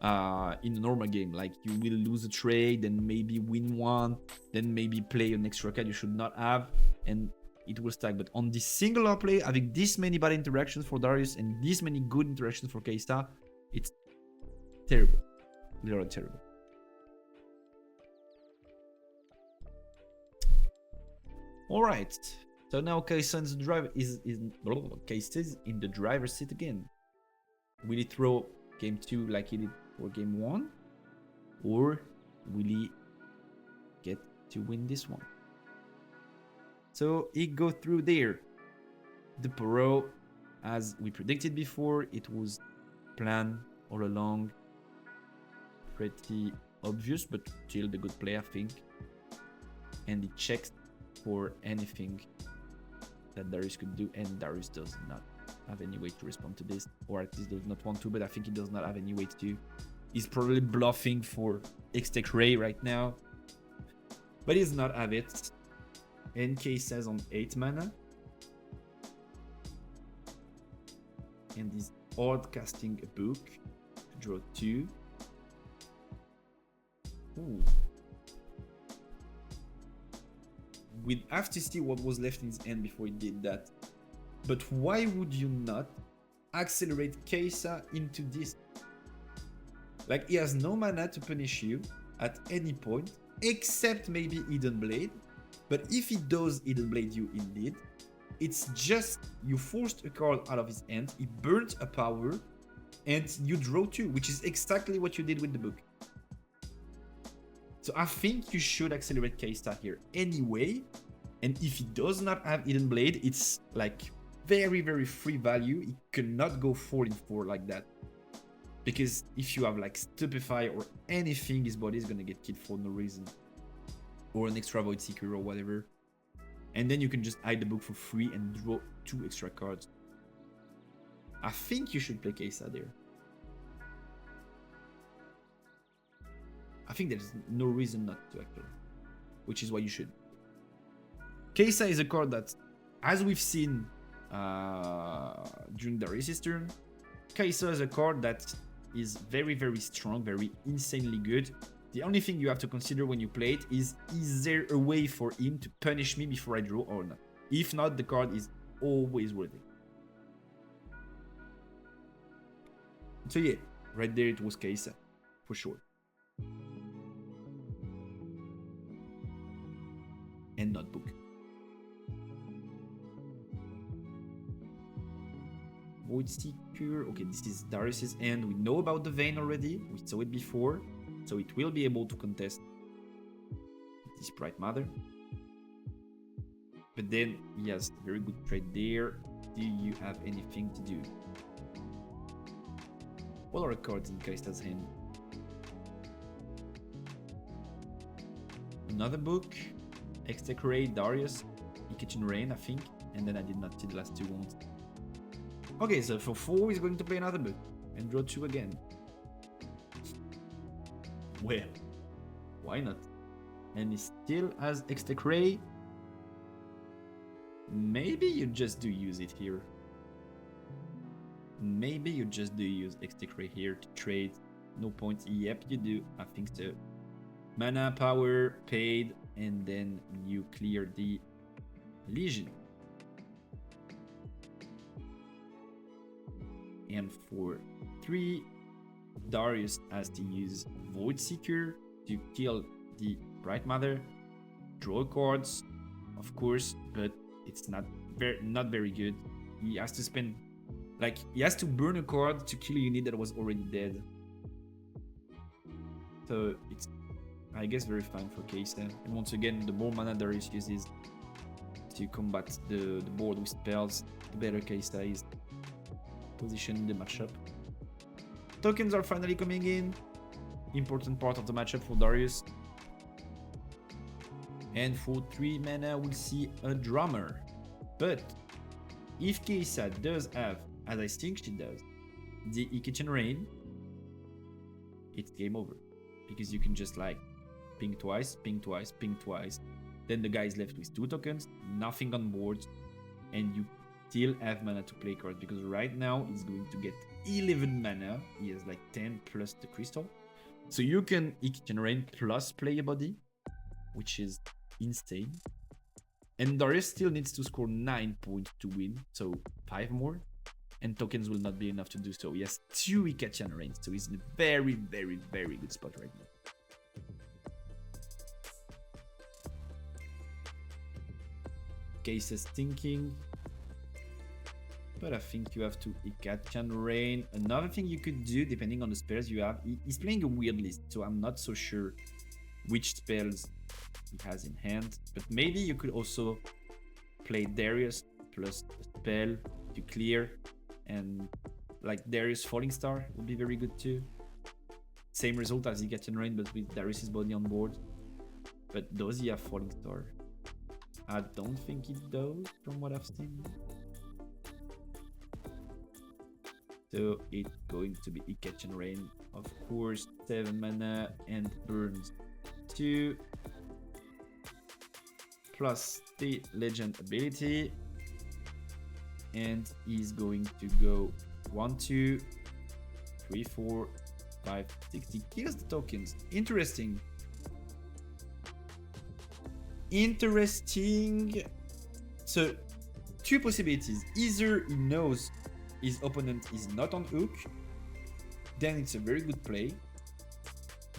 in a normal game. Like, you will lose a trade, then maybe win one, then maybe play an extra card you should not have, and it will stack. But on this singular play, having this many bad interactions for Darius and this many good interactions for Keisa, it's terrible. Literally terrible. Alright, so now Kaisa's drive is in the driver's seat again. Will he throw game 2 like he did for game 1? Or will he get to win this one? So he go through there. The Poro, as we predicted before, it was planned all along. Pretty obvious, but still the good play, I think. And he checks for anything that Darius could do, and Darius does not have any way to respond to this, or at least does not want to, but I think he does not have any way to. He's probably bluffing for X-Tech Ray right now, but he does not have it. NK says on 8 mana, and he's odd casting a book to draw 2. Ooh. We'd have to see what was left in his hand before he did that. But why would you not accelerate Keisa into this? Like, he has no mana to punish you at any point, except maybe Hidden Blade. But if he does Hidden Blade you indeed, it's just you forced a card out of his hand, he burnt a power, and you draw 2, which is exactly what you did with the book. So I think you should accelerate Keisa here anyway. And if he does not have Hidden Blade, it's like very, very free value. He cannot go 4-4 like that. Because if you have like Stupefy or anything, his body is gonna get killed for no reason. Or an extra Void Seeker or whatever. And then you can just hide the book for free and draw 2 extra cards. I think you should play Keisa there. I think there's no reason not to actually, which is why you should. Keisa is a card that, as we've seen during Darius' turn, Keisa is a card that is very, very strong, very insanely good. The only thing you have to consider when you play it is there a way for him to punish me before I draw or not? If not, the card is always worth it. So yeah, right there it was Kaisa, for sure. And Notebook. Void Seeker. Okay, this is Darius's end. We know about the Vein already. We saw it before. So it will be able to contest this Bright Mother. But then he has very good trade there. Do you have anything to do? What are the cards in Kaista's hand? Another book. Extecrate, Darius, Kitchen Rain, I think. And then I did not see the last two ones. Okay, so for 4 he's going to play another book. And draw 2 again. Well, why not? And he still has Extecrate. Maybe you just do use it here. Maybe you just do use Extecrate here to trade. No points. Yep, you do. I think so. Mana, power, paid, and then you clear the Legion. And for 3, Darius has to use Void Seeker to kill the Bright Mother. Draw cards, of course, but it's not very good. He has to spend, like, he has to burn a card to kill a unit that was already dead. So it's, I guess, very fine for Kaisa. And once again, the more mana Darius uses to combat the board with spells, the better Kaisa is positioned in the matchup. Tokens are finally coming in. Important part of the matchup for Darius. And for 3 mana, we'll see a Drummer. But if Kaisa does have, as I think she does, the Kitchen Rain, it's game over. Because you can just like ping twice, ping twice, ping twice. Then the guy is left with 2 tokens, nothing on board, and you still have mana to play cards. Because right now he's going to get 11 mana. He has like 10 plus the crystal. So you can Kitchen Rain plus play a body, which is insane. And Darius still needs to score 9 points to win, so 5 more. And tokens will not be enough to do so. He has 2 Kitchen Rains, so he's in a very, very, very good spot right now. Kaisa's thinking, but I think you have to Kitchen Rain. Another thing you could do, depending on the spells you have, he's playing a weird list, so I'm not so sure which spells he has in hand. But maybe you could also play Darius plus a spell to clear, and like Darius Falling Star would be very good too. Same result as Kitchen Rain, but with Darius's body on board. But does he have Falling Star? I don't think it does, from what I've seen. So it's going to be Kitchen Rain, of course. 7 mana and burns 2. Plus the legend ability. And he's going to go 1, 2, 3, 4, 5, 6. He kills the tokens. Interesting. Interesting. So 2 possibilities. Either he knows his opponent is not on hook, then it's a very good play,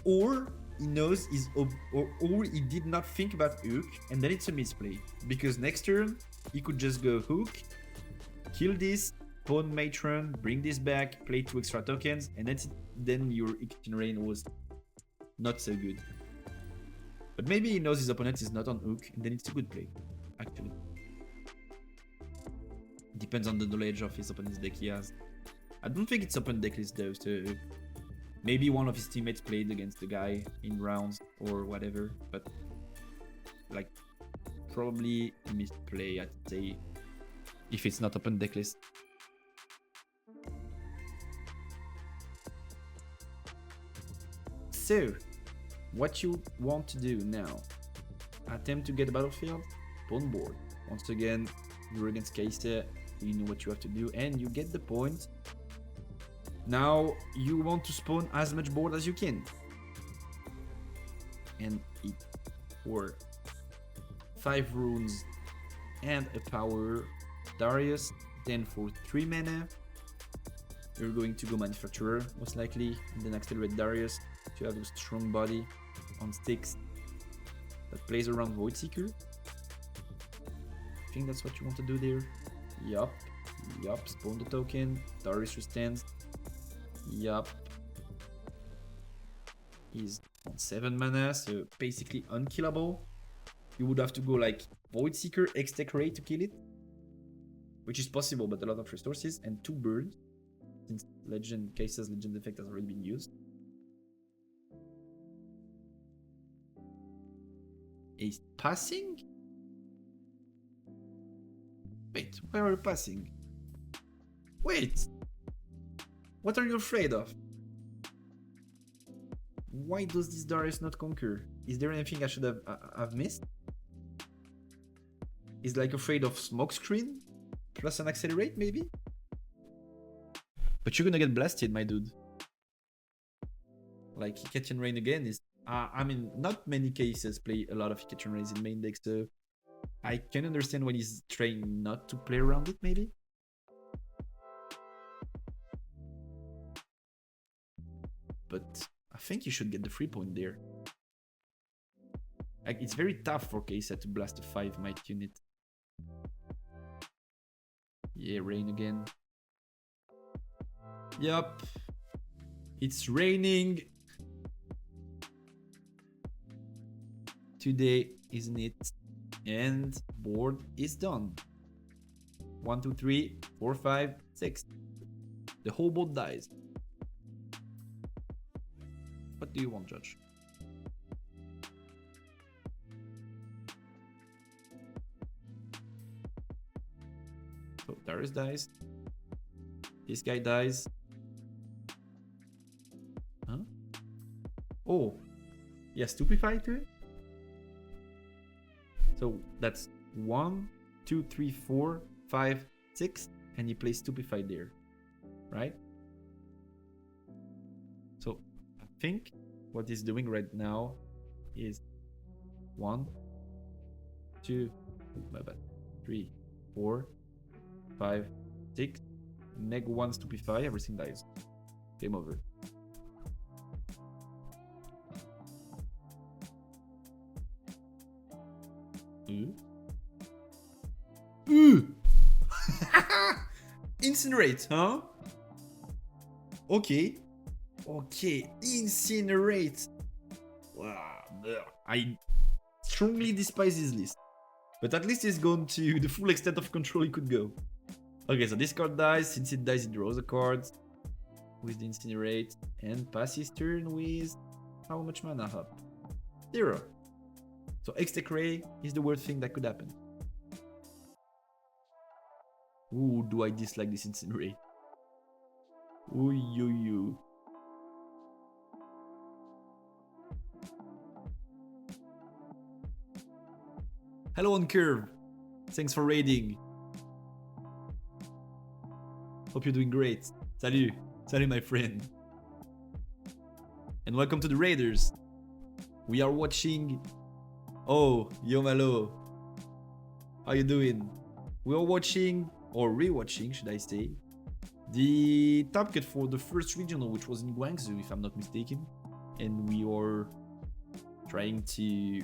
or he knows or he did not think about hook, and then it's a misplay, because next turn he could just go hook, kill this, pawn matron, bring this back, play 2 extra tokens, and then your Kitchen Rain was not so good. But maybe he knows his opponent is not on hook, and then it's a good play, actually. Depends on the knowledge of his opponent's deck he has. I don't think it's open decklist though, so maybe one of his teammates played against the guy in rounds or whatever, but like probably misplay, I'd say, if it's not open decklist. So, what you want to do now? Attempt to get a battlefield, pawn board. Once again, you're against Kaisa, you know what you have to do, and you get the point. Now, you want to spawn as much board as you can. And it for 5 runes and a power, Darius. Then for 3 mana, you're going to go Manufacturer, most likely, and then accelerate Darius to have a strong body on sticks that plays around Void Seeker. I think that's what you want to do there. Yup. Yup. Spawn the token. Darius stands. Yup. He's on 7 mana, so basically unkillable. You would have to go like Void Seeker, X-Tech Ray to kill it, which is possible, but a lot of resources, and 2 birds, since Katchouze legend effect has already been used. He's passing? Wait, where are you passing? Wait! What are you afraid of? Why does this Darius not conquer? Is there anything I should have missed? Is like afraid of smokescreen? Plus an accelerate, maybe? But you're gonna get blasted, my dude. Like, Catch Rain again is... I mean, not many cases play a lot of Catch Rains in main deck, so... I can understand when he's trying not to play around it, maybe? But I think you should get the 3 point there. Like, it's very tough for Katchouze to blast a 5 might unit. Yeah, rain again. Yup. It's raining. Today, isn't it? And board is done. 1, 2, 3, 4, 5, 6. The whole board dies. What do you want, Judge? So Darius dies. This guy dies. Huh? Oh. Yeah, Stupefy to it? So that's 1, 2, 3, 4, 5, 6, and he plays Stupefy there, right? So I think what he's doing right now is 1, 2, my bad, 3, 4, 5, 6, neg 1 Stupefy, everything dies. Game over. Incinerate, huh? Okay. Okay, incinerate. I strongly despise this list. But at least he's gone to the full extent of control he could go. Okay, so this card dies. Since it dies, it draws a card with the incinerate and pass his turn with how much mana up? 0. So X-Tech Ray is the worst thing that could happen. Ooh, do I dislike this incinerate? Ooh, you. Hello on Curve. Thanks for raiding. Hope you're doing great. Salut. Salut, my friend. And welcome to the Raiders. We are watching... Oh, yo Malo. How you doing? We are watching, or rewatching, should I say, the top cut for the first regional, which was in Guangzhou, if I'm not mistaken. And we are trying to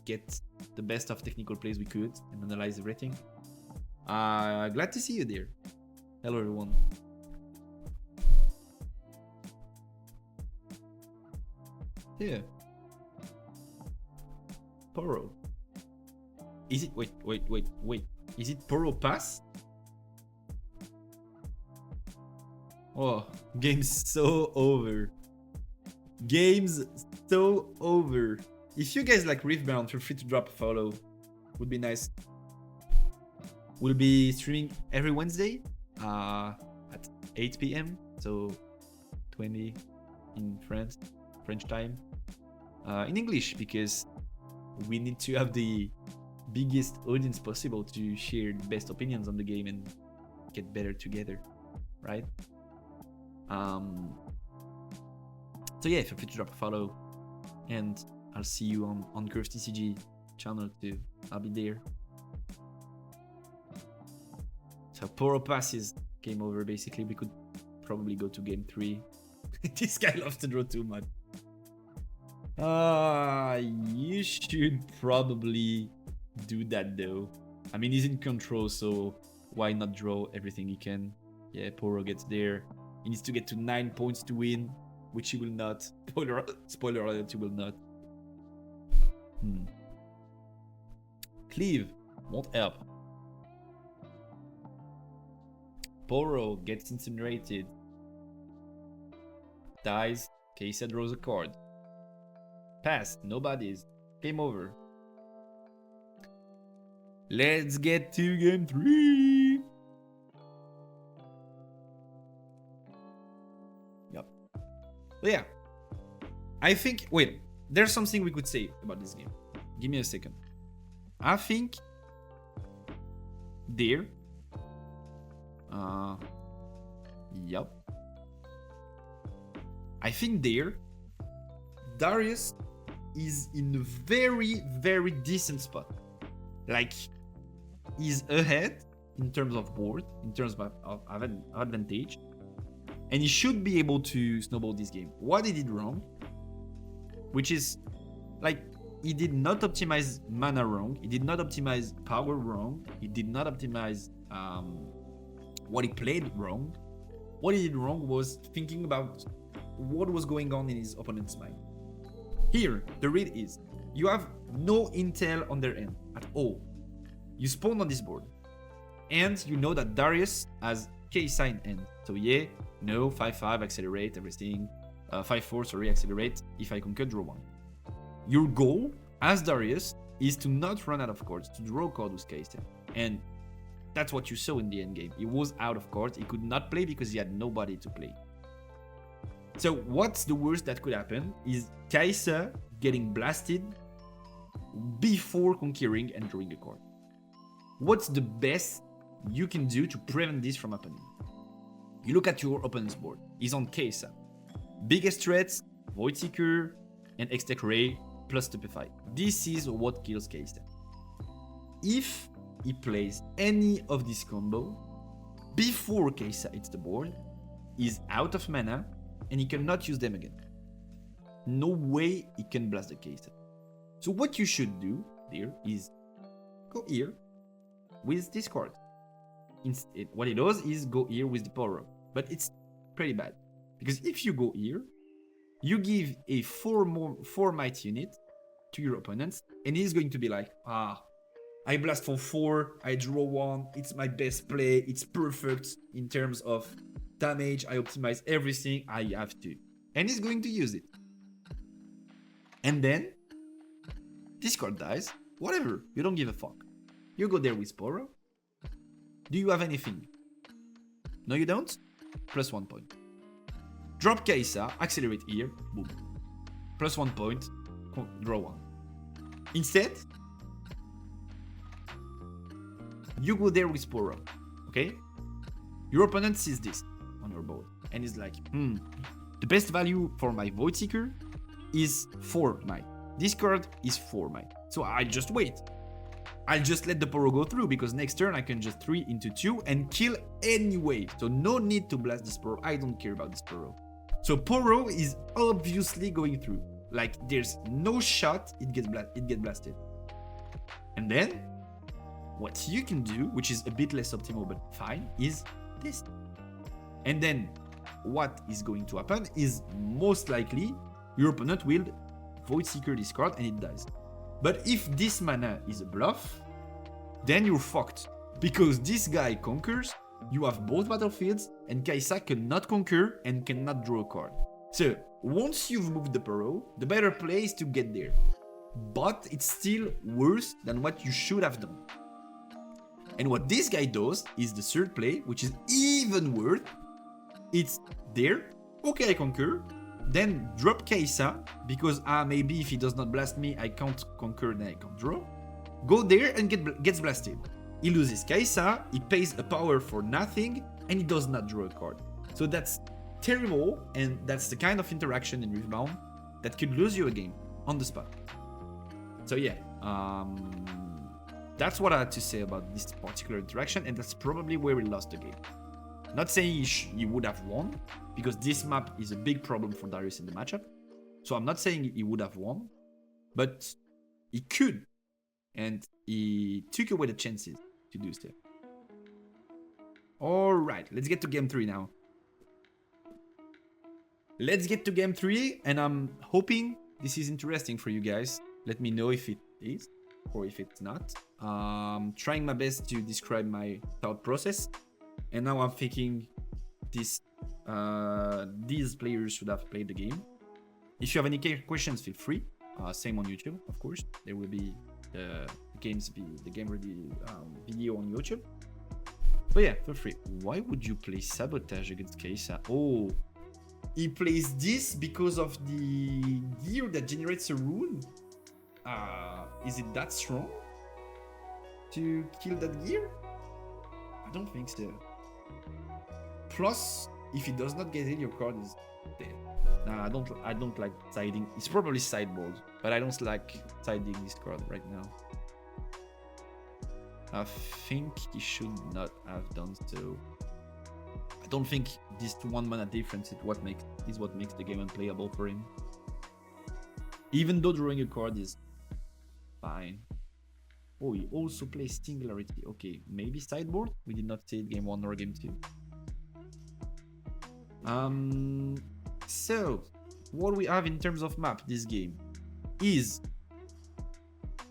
get the best of technical plays we could and analyze everything. Glad to see you there. Hello, everyone. Yeah. Poro. Is it... Wait. Is it Poro Pass? Oh, game's so over. Game's so over. If you guys like Riftbound, feel free to drop a follow. Would be nice. We'll be streaming every Wednesday at 8 p.m. So 20 in French time. In English, because we need to have the biggest audience possible to share the best opinions on the game and get better together, right? So yeah, feel free to drop a follow, and I'll see you on Curve TCG channel too. I'll be there. So Poro passes game over. Basically, we could probably go to game 3. This guy loves to draw too much. You should probably do that though. I mean, he's in control, so why not draw everything he can? Yeah, Poro gets there. He needs to get to 9 points to win, which he will not. Spoiler alert, he will not. Cleave won't help. Poro gets incinerated. Dies. Kesa draws a card. Pass. Nobody's. Game over. Let's get to game 3. Yep. But yeah. I think... Wait. There's something we could say about this game. Give me a second. I think... There. Yep. I think there, Darius is in a very, very decent spot. Like, he's ahead in terms of board, in terms of advantage, and he should be able to snowball this game. What he did wrong, which is, like, he did not optimize mana wrong, he did not optimize power wrong, he did not optimize what he played wrong. What he did wrong was thinking about what was going on in his opponent's mind. Here, the read is, you have no intel on their end at all. You spawn on this board, and you know that Darius has Kesa in end. So yeah, no, 5-5, accelerate everything. 5-4, sorry, accelerate. If I conquer, draw 1. Your goal, as Darius, is to not run out of cards, to draw a card with Kesa. And that's what you saw in the end game. He was out of cards. He could not play because he had nobody to play. So what's the worst that could happen is Kesa getting blasted before conquering and drawing a card. What's the best you can do to prevent this from happening? You look at your opponent's board. He's on Kesa. Biggest threats, Void Seeker and X-Tech Ray plus Stupefy. This is what kills Kesa. If he plays any of this combo before Kesa hits the board, he's out of mana and he cannot use them again. No way he can blast the Kesa. So what you should do there is go here with this card. Instead, what it does is go here with the Poro. But it's pretty bad. Because if you go here, you give a 4 might unit to your opponents, and he's going to be like, I blast for 4, I draw 1, it's my best play, it's perfect in terms of damage, I optimize everything, I have to. And he's going to use it. And then, this card dies, whatever, you don't give a fuck. You go there with Poro. Do you have anything? No, you don't? Plus 1 point. Drop Kesa, accelerate here, boom. Plus 1 point, draw 1. Instead, you go there with Poro, okay? Your opponent sees this on your board and is like, the best value for my Void Seeker is 4 might. This card is 4 might. So I just wait. I'll just let the Poro go through because next turn I can just 3 into 2 and kill anyway. So no need to blast this Poro. I don't care about this Poro. So Poro is obviously going through. Like there's no shot it gets blasted. And then what you can do, which is a bit less optimal but fine, is this. And then what is going to happen is most likely your opponent will Void Seeker this card and it dies. But if this mana is a bluff, then you're fucked. Because this guy conquers, you have both battlefields, and Kesa cannot conquer and cannot draw a card. So, once you've moved the Poro, the better play is to get there. But it's still worse than what you should have done. And what this guy does is the third play, which is even worse. It's there, okay I conquer, then drop Kesa, because maybe if he does not blast me, I can't conquer, then I can't draw. Go there and gets blasted. He loses Kesa, he pays a power for nothing, and he does not draw a card. So that's terrible, and that's the kind of interaction in Riftbound that could lose you a game on the spot. So yeah, that's what I had to say about this particular interaction, and that's probably where we lost the game. Not saying he would have won, because this map is a big problem for Darius in the matchup. So I'm not saying he would have won, but he could. And he took away the chances to do so. Alright, let's get to game 3 now. Let's get to game 3, and I'm hoping this is interesting for you guys. Let me know if it is or if it's not. Trying my best to describe my thought process. And now I'm thinking these players should have played the game. If you have any questions, feel free. Same on YouTube, of course. There will be the game review video on YouTube. But yeah, feel free. Why would you play Sabotage against Keisa? Oh, he plays this because of the gear that generates a rune. Is it that strong to kill that gear? I don't think so. Plus, if he does not get it, your card is dead. Nah, I don't like siding. It's probably sideboard, but I don't like siding this card right now. I think he should not have done so. I don't think this 1 mana difference is what makes the game unplayable for him. Even though drawing a card is fine. Oh, he also plays Singularity. Okay, maybe sideboard? We did not see it game 1 or game 2. So, what we have in terms of map this game is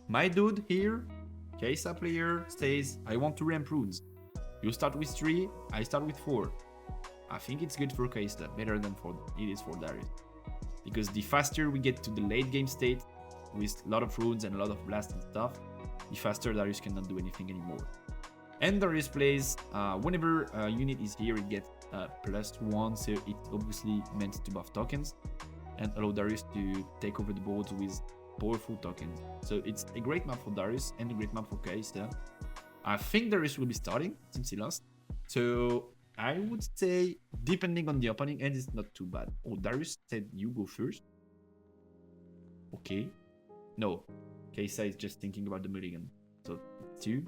my dude here, Keisa player, says, I want to ramp runes. You start with 3, I start with 4. I think it's good for Keisa, better than it is for Darius. Because the faster we get to the late game state, with a lot of runes and a lot of blast and stuff, the faster Darius cannot do anything anymore. And Darius plays, whenever a unit is here, it gets +1, so it's obviously meant to buff tokens and allow Darius to take over the board with powerful tokens. So it's a great map for Darius and a great map for Keisa. I think Darius will be starting since he lost. So I would say, depending on the opening end, it's not too bad. Oh, Darius said you go first. Okay. No. Keisa is just thinking about the mulligan. So 2.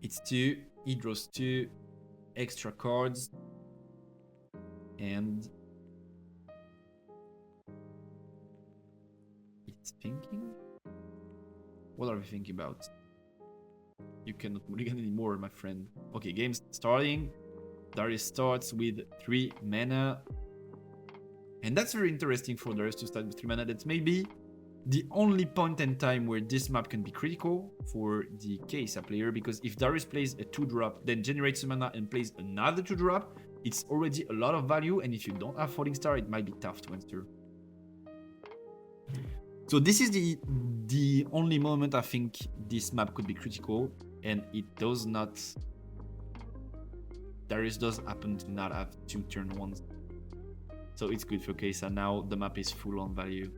It's 2. He draws 2 extra cards. And it's thinking? What are we thinking about? You cannot mulligan anymore, my friend. Okay, game's starting. Darius starts with 3 mana. And that's very interesting for Darius to start with 3 mana. That's maybe the only point in time where this map can be critical for the Keisa player, because if Darius plays a 2-drop, then generates a mana and plays another 2-drop, it's already a lot of value, and if you don't have Falling Star, it might be tough to answer. So this is the only moment I think this map could be critical, and it does not... Darius does happen to not have 2 turn 1s. So it's good for Keisa. Now the map is full on value.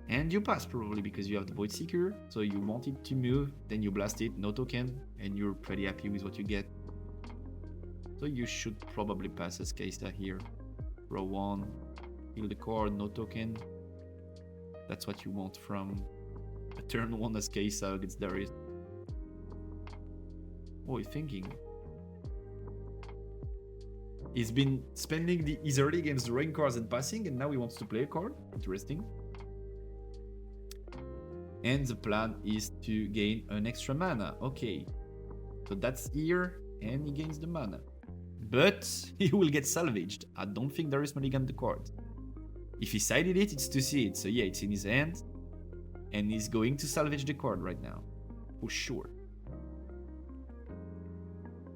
And you pass probably because you have the Void Seeker, so you want it to move, then you blast it, no token, and you're pretty happy with what you get. So you should probably pass as Keisa here. Row 1, heal the card, no token. That's what you want from a turn 1 as Keisa against Darius. Oh, he's thinking. He's been spending his early games drawing cards and passing, and now he wants to play a card. Interesting. And the plan is to gain an extra mana. Okay. So that's here, and he gains the mana. But he will get salvaged. I don't think Darius mulliganed the card. If he sided it, it's to see it. So yeah, it's in his hand. And he's going to salvage the card right now. For sure.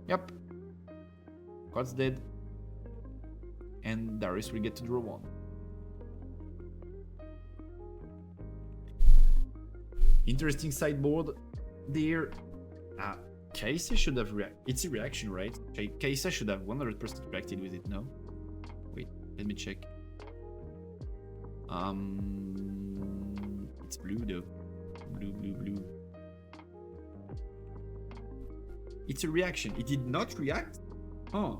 Yep. Card's dead. And Darius will get to draw 1. Interesting sideboard there. Keisa should have reacted. It's a reaction, right? Keisa should have 100% reacted with it, no? Wait, let me check. It's blue though. Blue. It's a reaction. It did not react? Huh.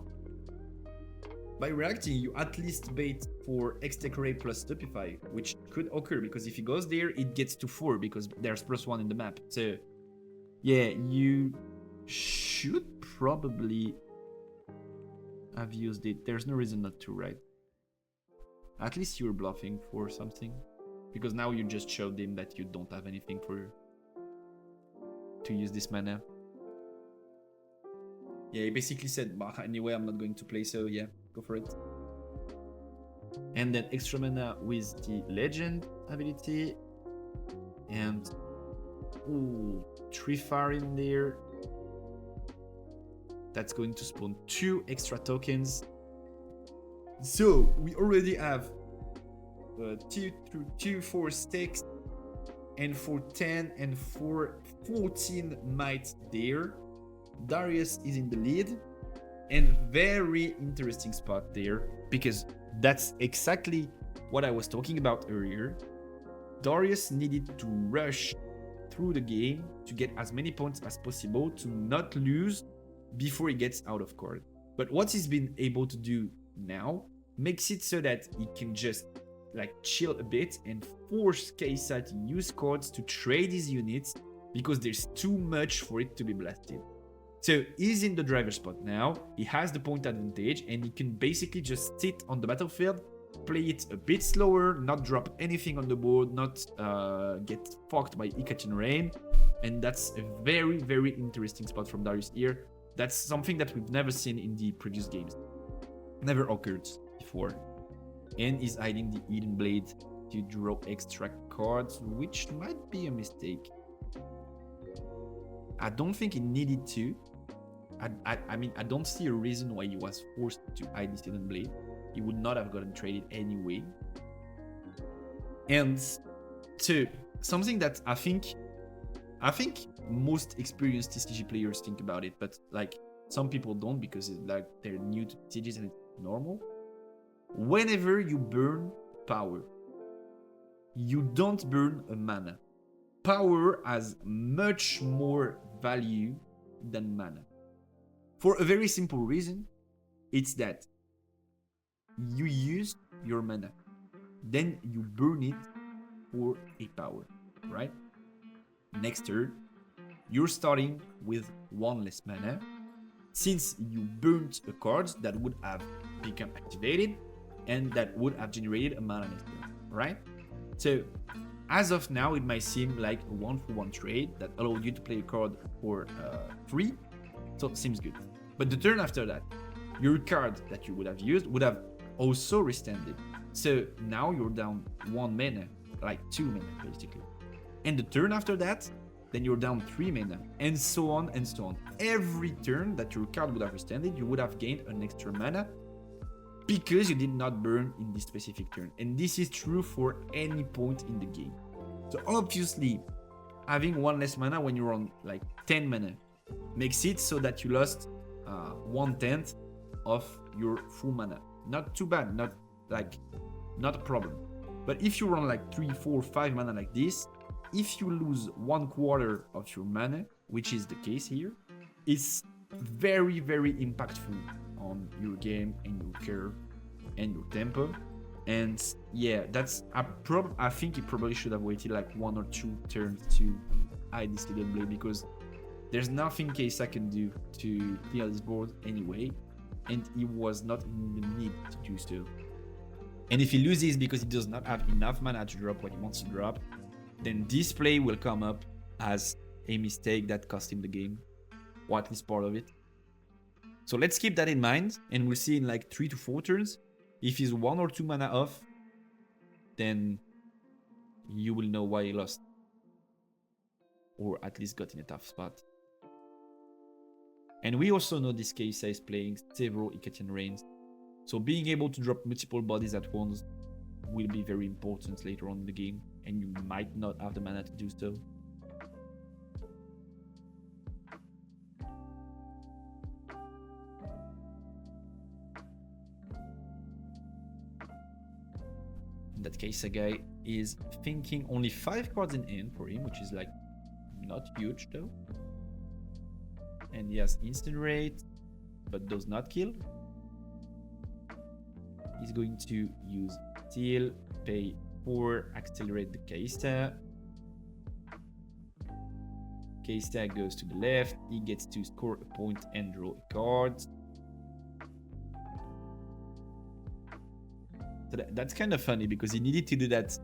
By reacting, you at least bait for X-Tech Ray plus Stupefy, which could occur, because if he goes there, it gets to 4, because there's +1 in the map. So, yeah, you should probably have used it. There's no reason not to, right? At least you're bluffing for something. Because now you just showed him that you don't have anything to use this mana. Yeah, he basically said, bah, anyway, I'm not going to play, so yeah, go for it. And then extra mana with the legend ability. And ooh, 3 fire in there. That's going to spawn 2 extra tokens. So we already have 2, 4 stakes, and for 10 and for 14 might there. Darius is in the lead, and very interesting spot there, because that's exactly what I was talking about earlier. Darius needed to rush through the game to get as many points as possible to not lose before he gets out of card. But what he's been able to do now makes it so that he can just like chill a bit and force Kai'Sa to use cards to trade his units because there's too much for it to be blasted. So he's in the driver's spot now, he has the point advantage, and he can basically just sit on the battlefield, play it a bit slower, not drop anything on the board, not get fucked by Ikachen Rain, and that's a very, very interesting spot from Darius here. That's something that we've never seen in the previous games. Never occurred before. And he's hiding the Eden Blade to draw extra cards, which might be a mistake. I don't think he needed to. I mean, I don't see a reason why he was forced to hide this Eden Blade. He would not have gotten traded anyway. And so, something that I think most experienced TCG players think about it, but like some people don't because like they're new to TCGs and it's normal. Whenever you burn power, you don't burn a mana. Power has much more value than mana. For a very simple reason, it's that you use your mana, then you burn it for a power, right? Next turn, you're starting with 1 less mana, since you burnt a card that would have become activated and that would have generated a mana next turn, right? So, as of now, it might seem like a 1-for-1 trade that allowed you to play a card for free, so it seems good. But the turn after that, your card that you would have used would have also restanded. So now you're down 1 mana, like 2 mana basically. And the turn after that, then you're down 3 mana, and so on and so on. Every turn that your card would have restanded, you would have gained an extra mana because you did not burn in this specific turn. And this is true for any point in the game. So obviously, having 1 less mana when you're on like 10 mana makes it so that you lost 1/10 of your full mana. Not too bad, not a problem. But if you run like 3, 4, 5 mana like this, if you lose 1/4 of your mana, which is the case here, it's very, very impactful on your game and your curve and your tempo. And yeah, that's I think he probably should have waited like 1 or 2 turns to hide this Eden Blade, because there's nothing Kai'Sa can do to clear this board anyway, and he was not in the need to do so. And if he loses because he does not have enough mana to drop what he wants to drop, then this play will come up as a mistake that cost him the game, or at least part of it. So let's keep that in mind, and we'll see in like 3 to 4 turns. If he's 1 or 2 mana off, then you will know why he lost, or at least got in a tough spot. And we also know this Kai'Sa is playing several Ikachen Rains, so being able to drop multiple bodies at once will be very important later on in the game, and you might not have the mana to do so. That Kai'Sa guy is thinking only 5 cards in hand for him, which is like not huge though. And he has Incinerate, but does not kill. He's going to use Steel, pay 4, accelerate the Kai'Sa. Kai'Sa goes to the left, he gets to score a point and draw a card. But that's kind of funny because he needed to do that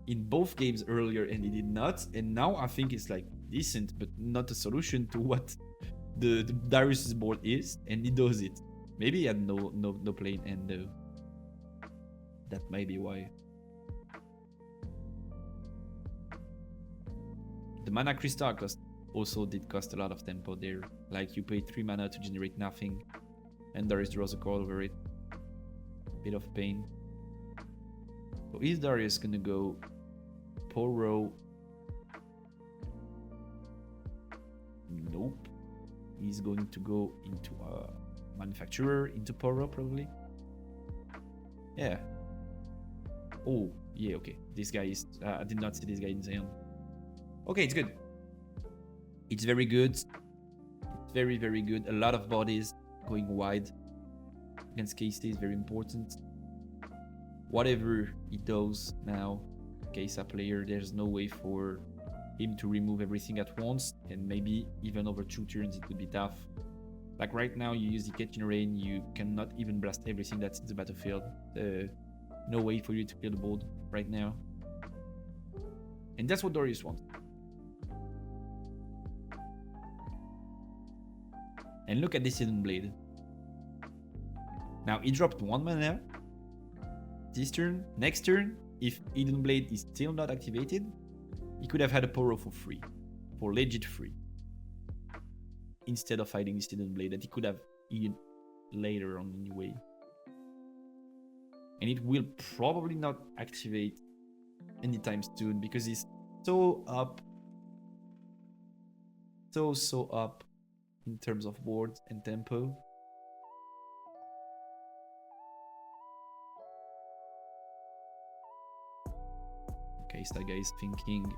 in both games earlier and he did not. And now I think it's like decent, but not a solution to what the Darius' board is, and he does it. Maybe he had no plane, and that might be why. The mana crystal cost also did cost a lot of tempo there. Like you pay 3 mana to generate nothing, and Darius draws a card over it. Bit of pain. So is Darius gonna go Poro? Nope. He's going to go into a manufacturer, into Poro probably. Yeah. Oh, yeah, okay. This guy is... I did not see this guy in Zion. Okay, it's good. It's very good. It's very, very good. A lot of bodies going wide against KC is very important. Whatever he does now, Kesa player, there's no way for him to remove everything at once, and maybe even over 2 turns it would be tough. Like right now, you use the Catching Rain, you cannot even blast everything that's in the battlefield. No way for you to clear the board right now. And that's what Darius wants. And look at this Hidden Blade. Now he dropped 1 mana. This turn, next turn, if Hidden Blade is still not activated, he could have had a Poro for free, for legit free, instead of fighting this Hidden Blade that he could have eaten later on anyway. And it will probably not activate anytime soon because he's so up, so up in terms of board and tempo. Okay, so that guy is thinking.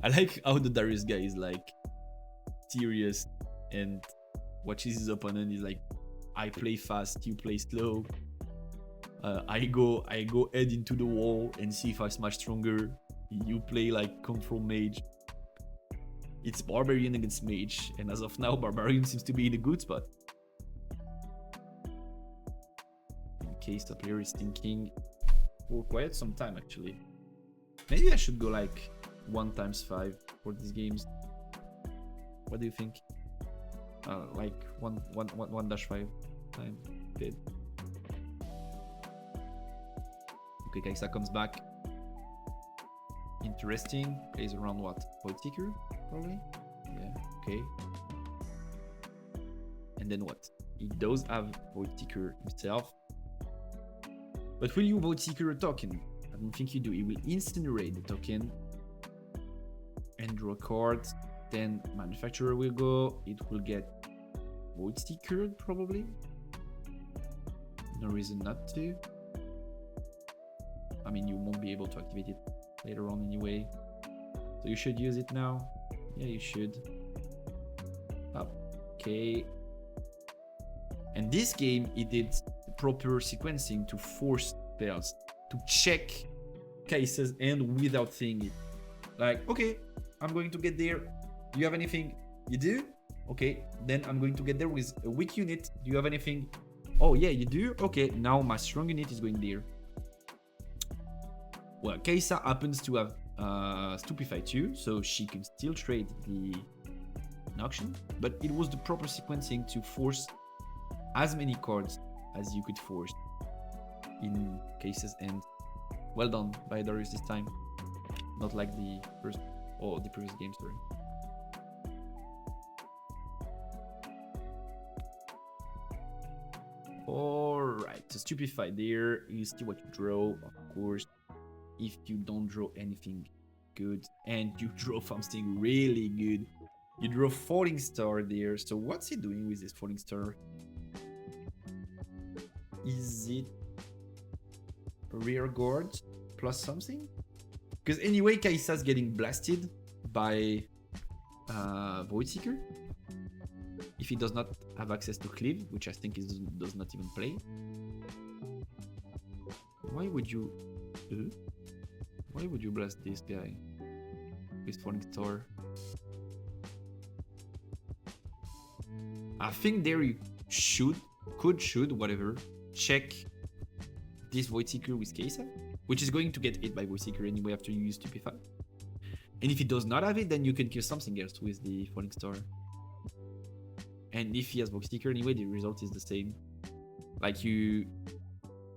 I like how the Darius guy is like serious and watches his opponent. He's like, I play fast, you play slow. I go head into the wall and see if I smash stronger. You play like control mage. It's Barbarian against Mage, and as of now, Barbarian seems to be in a good spot. In case the player is thinking for quite some time actually. Maybe I should go like 1x5 for these games. What do you think? Like 1-5 time dead. Okay, Kaisa comes back. Interesting. Plays around what? Void Seeker? Probably? Yeah, okay. And then what? He does have Void Seeker himself. But will you Void Seeker a token? I don't think you do. He will incinerate the token and draw a card. Then Manufacturer will go. It will get Void Seeker probably. No reason not to. I mean, you won't be able to activate it later on anyway. So you should use it now. Yeah, you should. Okay. And this game, it did proper sequencing to force spells, to check cases and without seeing it. Like, okay, I'm going to get there. Do you have anything? You do? Okay, then I'm going to get there with a weak unit. Do you have anything? Oh yeah, you do? Okay, now my strong unit is going there. Well, Kaisa happens to have Stupefy too, so she can still trade the auction, but it was the proper sequencing to force as many cards as you could force in Kaisa's end. Well done by Darius this time. Not like the first or the previous game, sorry. Alright, so Stupefy there. You see what you draw, of course. If you don't draw anything good and you draw something really good, you draw Falling Star there. So what's he doing with this Falling Star? Is it rear guard plus something? Because anyway, Kaisa's getting blasted by Void Seeker if he does not have access to Cleave, which I think he does not even play. Why would you blast this guy with Falling Star? I think there you should, whatever, check this Void Seeker with Kesa, which is going to get hit by Void Seeker anyway after you use Stupefy. And if he does not have it, then you can kill something else with the Falling Star. And if he has Void Seeker anyway, the result is the same. Like you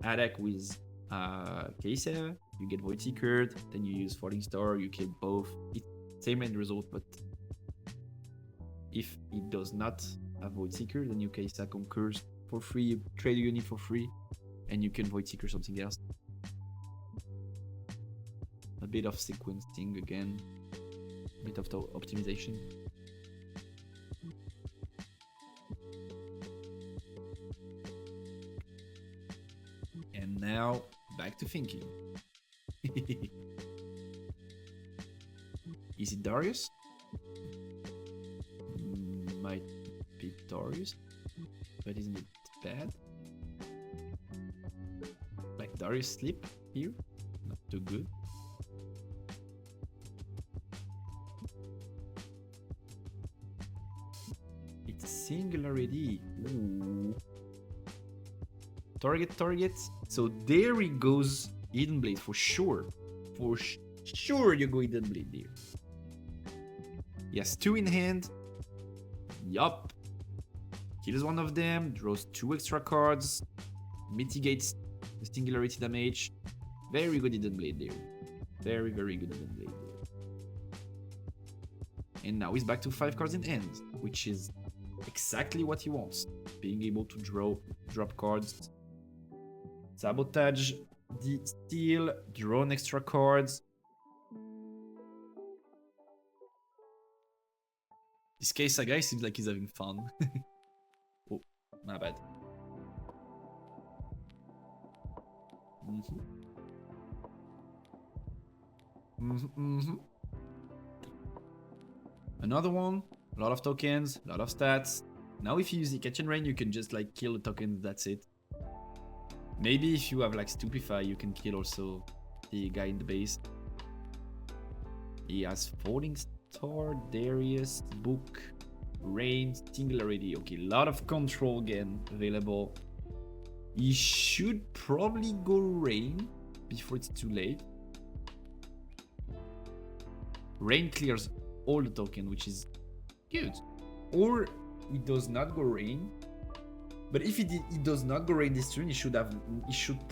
attack with Kesa, you get Void Seeker, then you use Falling Star, you kill both. It's same end result, but if he does not have Void Seeker, then you Kesa Conquers for free, you trade a unit for free, and you can Void Seeker something else. A bit of sequencing again, a bit of optimization. And now, back to thinking. Is it Darius? Might be Darius, but isn't it bad? Like Darius sleep here? Not too good. It's Singularity. Ooh. Target. So there he goes. Hidden Blade for sure. For sure you go Hidden Blade there. He has 2 in hand. Yup. Kills one of them, draws 2 extra cards, mitigates the Singularity damage. Very good Hidden Blade there. Very good Hidden Blade there. And now he's back to 5 cards in hand, which is exactly what he wants. Being able to drop cards, sabotage the steal, draw an extra cards. This Kesa guy seems like he's having fun. Oh, my bad. Another one, a lot of tokens, a lot of stats. Now if you use the Catch and Rain, you can just like kill the tokens, that's it. Maybe if you have like Stupefy, you can kill also the guy in the base. He has Falling Star, Darius, Book, Rain, Singularity. Okay, a lot of control again available. He should probably go Rain before it's too late. Rain clears all the token, which is good. Or he does not go Rain. But if he does not go Rain this turn, he should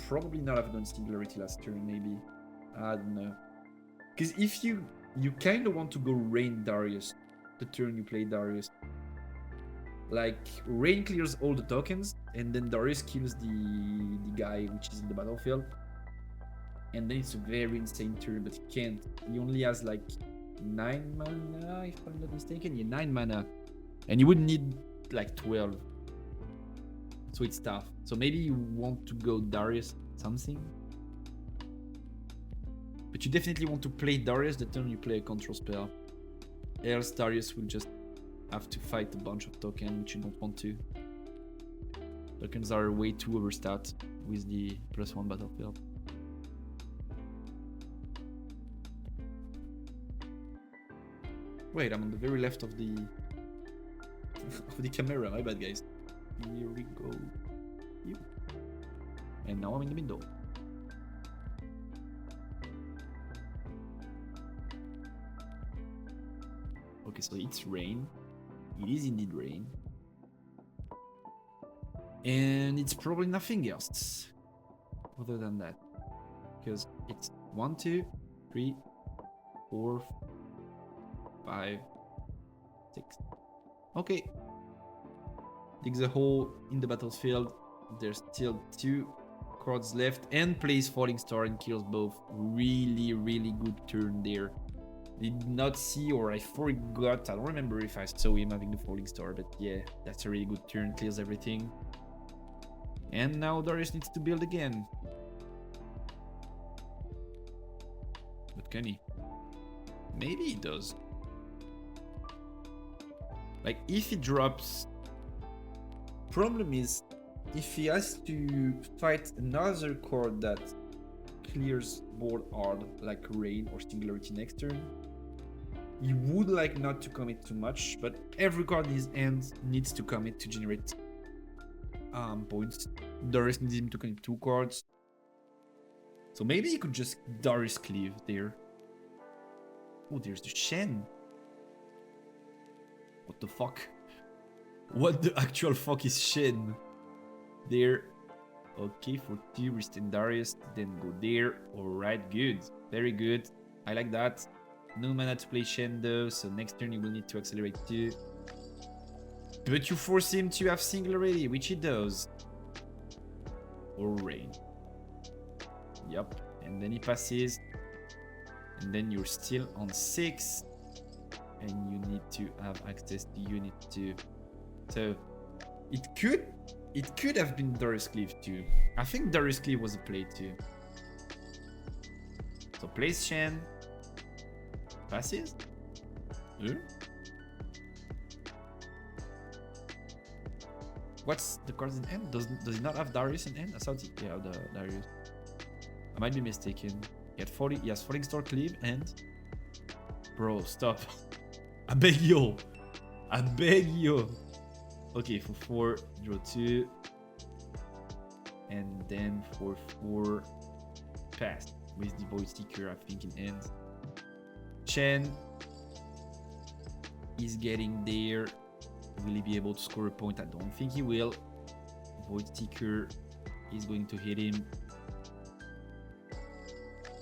probably not have done Singularity last turn, maybe. I don't know. Because if you kind of want to go Rain Darius the turn you play Darius. Like, Rain clears all the tokens, and then Darius kills the guy which is in the battlefield. And then it's a very insane turn, but he can't. He only has like 9 mana, if I'm not mistaken. Yeah, 9 mana. And you would need like 12. So it's tough. So maybe you want to go Darius something. But you definitely want to play Darius the turn you play a control spell. Else Darius will just have to fight a bunch of tokens, which you don't want to. Tokens are way too overstat with the +1 battlefield. Wait, I'm on the very left of the camera. My bad, guys. Here we go. Yep. And now I'm in the middle. Okay, so it's Rain. It is indeed Rain. And it's probably nothing else other than that. Because it's 1, 2, 3, 4, 5, 6. Okay. Digs a hole in the battlefield. There's still 2 cards left. And plays Falling Star and kills both. Really, really good turn there. Did not see, or I forgot. I don't remember if I saw him having the Falling Star, but yeah, that's a really good turn. Clears everything. And now Darius needs to build again. But can he? Maybe he does. Like, if he drops... Problem is, if he has to fight another card that clears board hard, like Rain or Singularity next turn, he would like not to commit too much, but every card in his hand needs to commit to generate points. Darius needs him to commit 2 cards. So maybe he could just Darius cleave there. Oh, there's the Shen. What the fuck? What the actual fuck is Shen? There. Okay, for 2, restain Darius, then go there. Alright, good. Very good. I like that. No mana to play Shen though, so next turn you will need to accelerate 2. But you force him to have single already, which he does. Or rain. Yup. And then he passes. And then you're still on 6. And you need to have access to unit 2. So it could have been Darius Cleave too. I think Darius Cleave was a play too. So plays Shen. Passes? What's the cards in end? Does he not have Darius in end? I thought he had the Darius. I might be mistaken. He has Falling Star Cleave and... Bro, stop. I beg you. I beg you. Okay, for 4, draw 2. And then for 4, pass. With the Void Seeker, I think in end. Chen is getting there. Will he be able to score a point? I don't think he will. Void Seeker is going to hit him.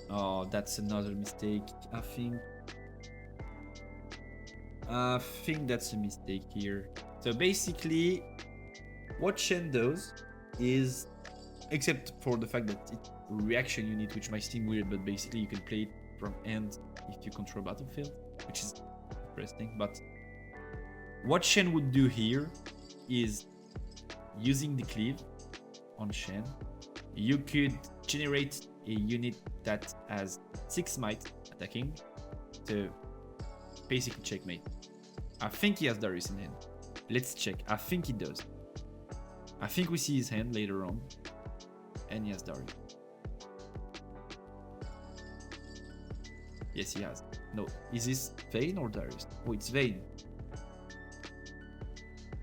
Oh, that's another mistake. I think that's a mistake here. So basically, what Shen does is, except for the fact that it's reaction unit, which might seem weird, but basically you can play it from end if you control battlefield, which is interesting. But what Shen would do here is, using the cleave on Shen, you could generate a unit that has 6 might attacking to basically checkmate. I think he has Darius in hand. Let's check. I think he does. I think we see his hand later on. And he has Darius. Yes, he has. No, is this Vayne or Darius? Oh, it's Vayne.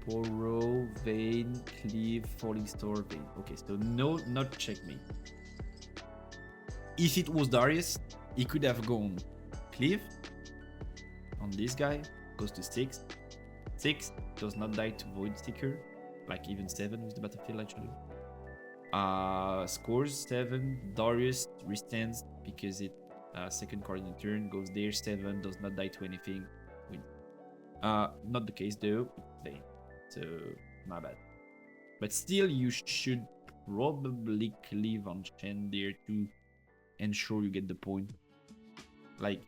Poro, Vayne, Cleave, Falling Star, Vayne. Okay, so no, not checkmate. If it was Darius, he could have gone Cleave on this guy, goes to 6. 6 does not die to Void Seeker, like even 7 with the battlefield actually. Scores 7, Darius restants because it second card in the turn, goes there, 7, does not die to anything, win. Not the case though, Vayne, so my bad. But still, you should probably cleave on Shen there to ensure you get the point. Like,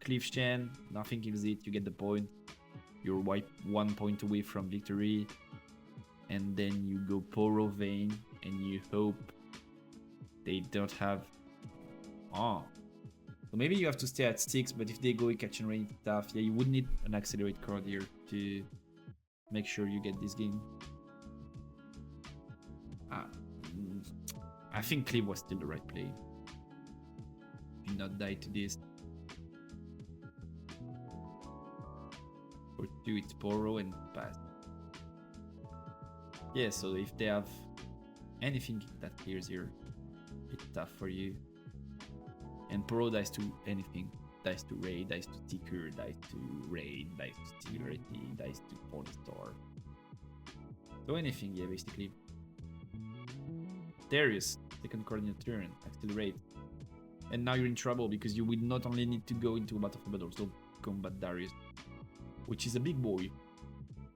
cleave Shen, nothing kills it, you get the point. You're 1 point away from victory. And then you go Poro Vayne and you hope they don't have... Oh. So maybe you have to stay at 6, but if they go catch and rain stuff, yeah, you would need an accelerate card here to make sure you get this game. I think cleave was still the right play. Do not die to this. For 2, it's Poro and pass. Yeah, so if they have anything that clears here, it's tough for you. And Poro dies to anything. Dies to Raid, dies to Seeker, dies to Raid, dies to Singularity, dies to Falling Star. So anything, yeah, basically. Darius, second card in your turn, accelerate. And now you're in trouble because you will not only need to go into a battlefield but also combat Darius, which is a big boy.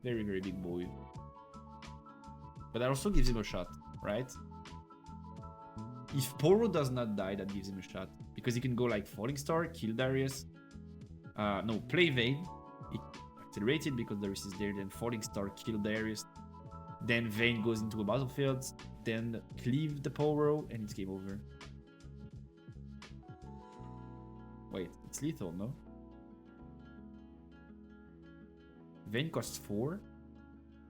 Very, very big boy. But that also gives him a shot, right? If Poro does not die, that gives him a shot. Because he can go like Falling Star, kill Darius. No, play Vayne. It accelerated because Darius is there. Then Falling Star, kill Darius. Then Vayne goes into a battlefield. Then cleave the Poro and it's game over. Wait, it's lethal, no? Vayne costs 4.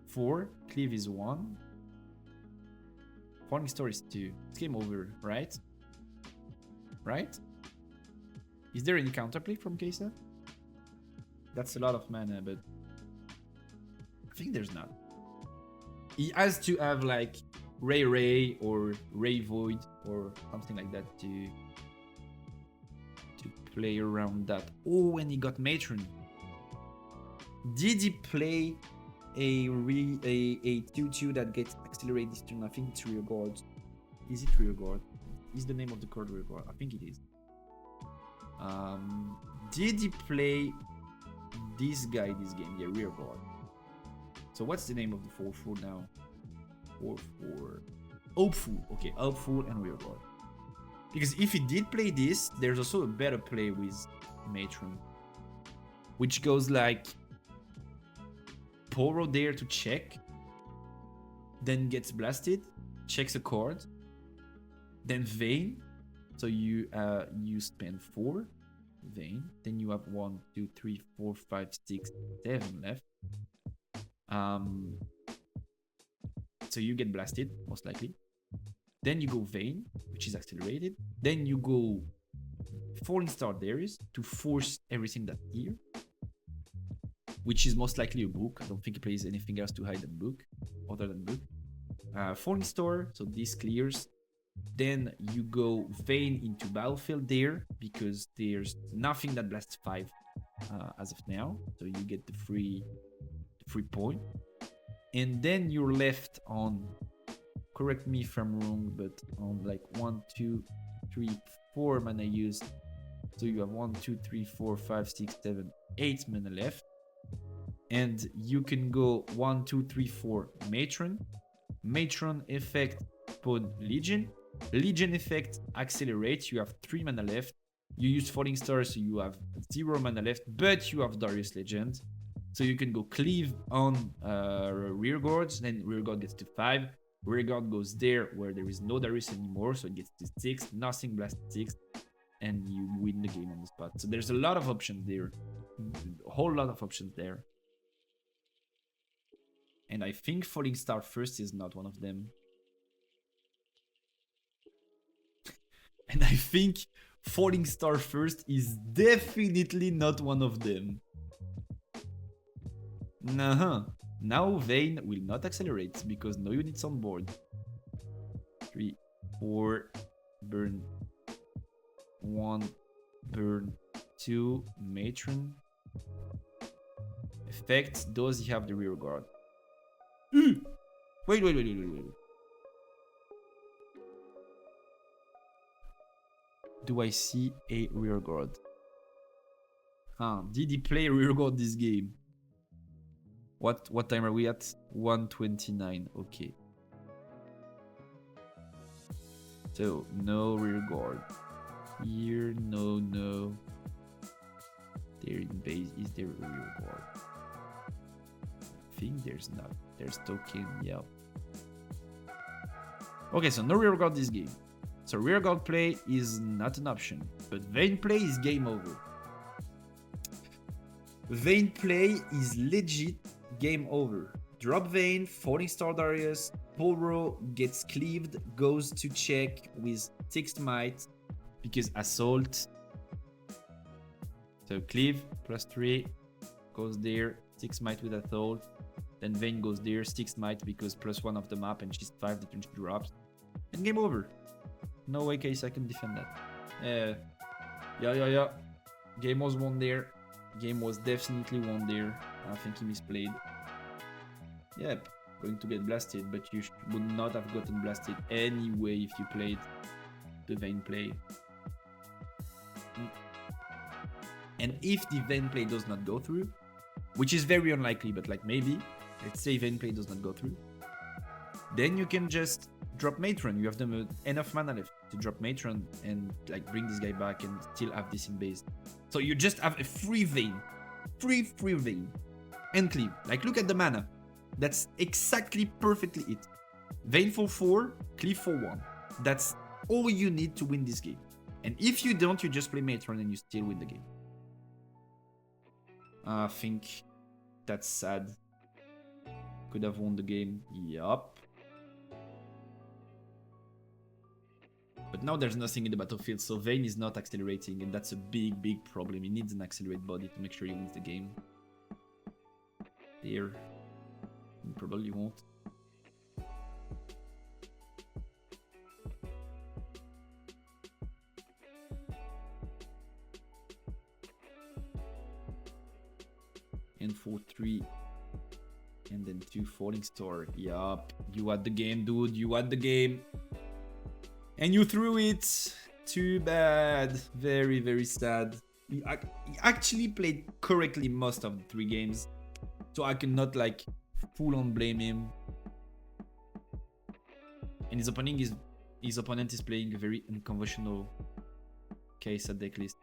4, cleave is 1. Falling Star is 2. It's game over, right? Right? Is there any counterplay from Kesa? That's a lot of mana, but I think there's not. He has to have like Ray or Ray Void or something like that to play around that. Oh, and he got Matron. Did he play a 2/2 that gets accelerated this turn? I think it's rear guard. Is it rear guard? Is the name of the card rear guard? I think it is. Did he play this guy this game? Yeah, rear guard. So what's the name of the 4/4 now? 4/4. Hopeful. Okay, hopeful and rear guard. Because if he did play this, there's also a better play with Matron, which goes like Poro there to check, then gets blasted, checks a card, then Vayne. So you spend 4 Vayne, then you have 1, 2, 3, 4, 5, 6, 7 left. So you get blasted most likely. Then you go Vayne, which is accelerated. Then you go Falling Star Darius to force everything that's here, which is most likely a book. I don't think he plays anything else to hide the book, other than book. Falling Star, so this clears. Then you go Vayne into battlefield there, because there's nothing that blasts 5 as of now. So you get the free point. And then you're left on, correct me if I'm wrong, but on like 1, 2, 3, 4 mana used. So you have 1, 2, 3, 4, 5, 6, 7, 8 mana left. And you can go 1, 2, 3, 4 Matron. Matron effect upon Legion. Legion effect accelerates. You have 3 mana left. You use Falling Star, so you have 0 mana left, but you have Darius Legend. So you can go cleave on rear guards, then rear guard gets to 5. Rear guard goes there where there is no Darius anymore, so it gets to 6. Nothing blasts 6, and you win the game on the spot. So there's a lot of options there, a whole lot of options there. And I think Falling Star first is not one of them. And I think Falling Star first is definitely not one of them. Now Vayne will not accelerate because no units on board. 3, 4, burn 1, burn 2, Matron. Effect, does he have the rear guard? Wait. Do I see a rear guard? Did he play rear guard this game? What time are we at? 1:29. Okay. So no rear guard. Here, no. There in base, is there a rear guard? I think there's not. There's token, yeah. Okay, so no rear guard this game. So rear guard play is not an option, but Vayne play is game over. Vayne play is legit game over. Drop Vayne, Falling Star Darius, Poro gets cleaved, goes to check with 6 might because assault. So cleave +3 goes there, 6 might with assault. Then Vayne goes there, 6 might because +1 of the map, and she's 5 that she drops. And game over. No way case I can defend that. Yeah. Game was won there. Game was definitely won there. I think he misplayed. Yep, going to get blasted, but you would not have gotten blasted anyway if you played the Vayne play. And if the Vayne play does not go through, which is very unlikely, but like maybe, let's say Vayne play does not go through, then you can just drop Matron. You have them enough mana left to drop Matron and like bring this guy back and still have this in base. So you just have a free Vayne, free Vayne, and cleave. Like look at the mana. That's exactly perfectly it. Vayne for 4, cleave for 1. That's all you need to win this game. And if you don't, you just play Matron and you still win the game. I think that's sad. Could have won the game. Yup. But now there's nothing in the battlefield, so Vayne is not accelerating, and that's a big problem. He needs an accelerate body to make sure he wins the game. There. He probably won't. then 4-3. And then 2 falling star. Yup. You had the game, dude. You had the game. And you threw it. Too bad. Very, very sad. He actually played correctly most of the 3 games. So I cannot like full on blame him. And his opponent is playing a very unconventional case at deck list.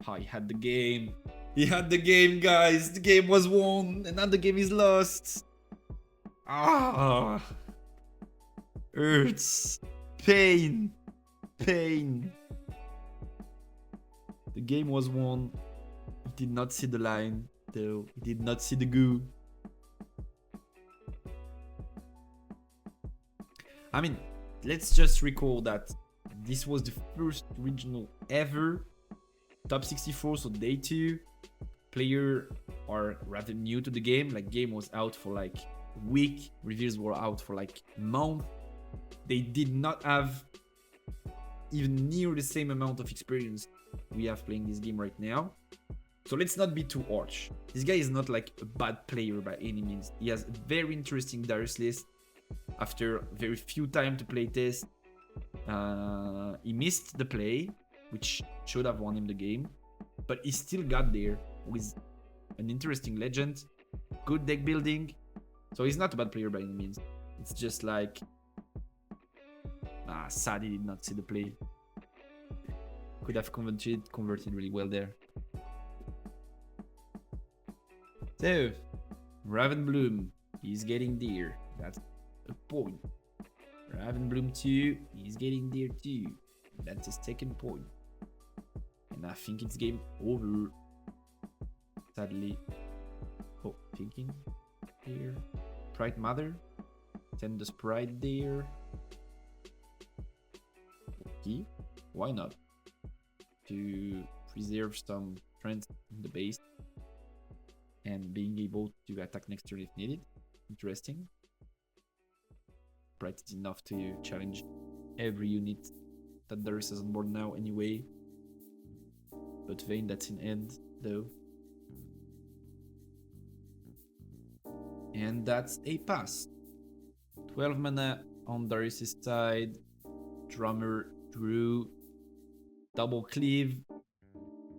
Oh, he had the game. He had the game, guys. The game was won. And now the game is lost. Ah. Hurts. Pain. Pain. The game was won. He did not see the line, though. He did not see the goo. I mean, let's just recall that this was the first regional ever. Top 64, so day 2. Players are rather new to the game. Like, game was out for like a week. Reveals were out for like a month. They did not have even near the same amount of experience we have playing this game right now. So let's not be too harsh. This guy is not like a bad player by any means. He has a very interesting Darius list. After very few time to play test, he missed the play, which should have won him the game. But he still got there with an interesting legend, good deck building. So he's not a bad player by any means. It's just like, sad he did not see the play. Could have converted really well there. So, Ravenbloom, he's getting there. That's a point. Ravenbloom 2, he's getting there too. That's his second point. And I think it's game over. Sadly. Oh, thinking here. Pride Mother. Send the Sprite there. Okay, why not? To preserve some strength in the base. And being able to attack next turn if needed. Interesting. Bright is enough to challenge every unit that Darius is on board now anyway. But Vayne, that's in end though. And that's a pass. 12 mana on Darius' side. Drummer drew. Double cleave.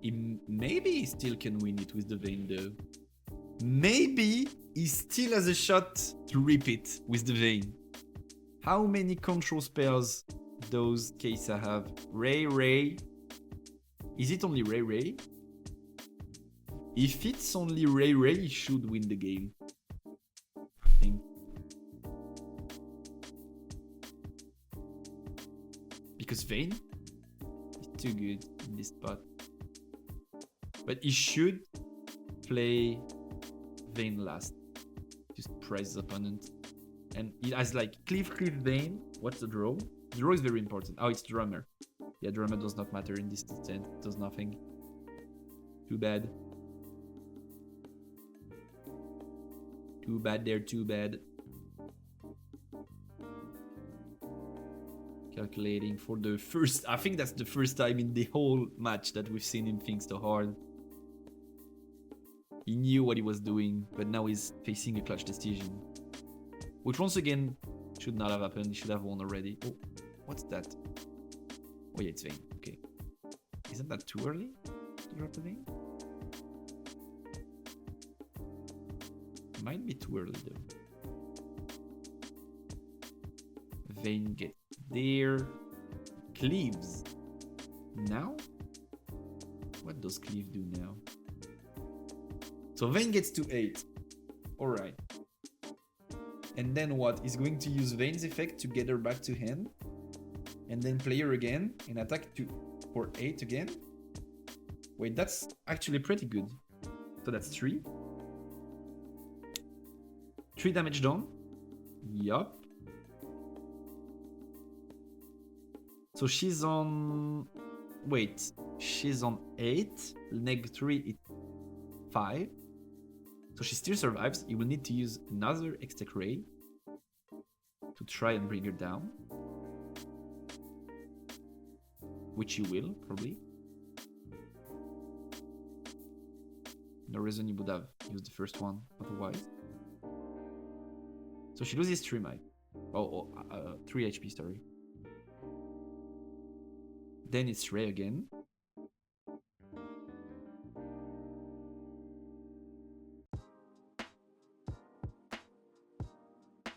Maybe he still can win it with the Vayne though. Maybe he still has a shot to rip it with the Vayne. How many control spells does Kesa have? Ray. Is it only Ray? If it's only Ray, he should win the game. I think. Because Vayne is too good in this spot. But he should play Vayne last. Just surprise his opponent. And he has like Cleave Vayne. What's the draw? The draw is very important. Oh, it's Drummer. Yeah, Drummer does not matter in this instance. It does nothing. Too bad. Too bad there, too bad. Calculating for the first... I think that's the first time in the whole match that we've seen him think so hard. He knew what he was doing, but now he's facing a clutch decision. Which once again, should not have happened. He should have won already. Oh, what's that? Oh yeah, it's Vayne. Okay. Isn't that too early to drop the Vayne? Might be too early though. Vayne gets there. Cleaves. Now? What does Cleave do now? So Vayne gets to 8. Alright. And then what? He's going to use Vayne's effect to get her back to hand. And then play her again and attack for 8 again. Wait, that's actually pretty good. So that's 3. 3 damage done. Yup. So she's on... Wait. She's on 8. Neg 3 is 5. So she still survives. You will need to use another X-Tech Ray to try and bring her down. Which you will, probably. No reason you would have used the first one otherwise. So she loses 3 might. 3 HP, sorry. Then it's Ray again.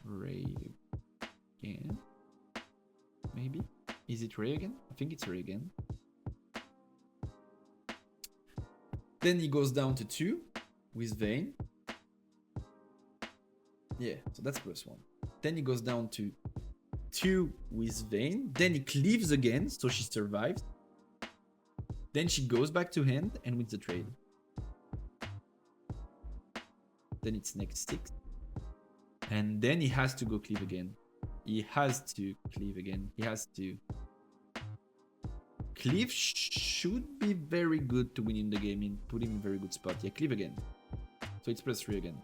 Ray again. Maybe? Is it Ray again? I think it's Ray again. Then he goes down to 2 with Vayne. Yeah, so that's +1. Then he goes down to 2 with Vayne. Then he cleaves again, so she survives. Then she goes back to hand and wins the trade. Then it's next 6. And then he has to go cleave again. He has to cleave again. He has to. Cleave should be very good to win in the game, and put him in a very good spot. Yeah, cleave again. So it's +3 again.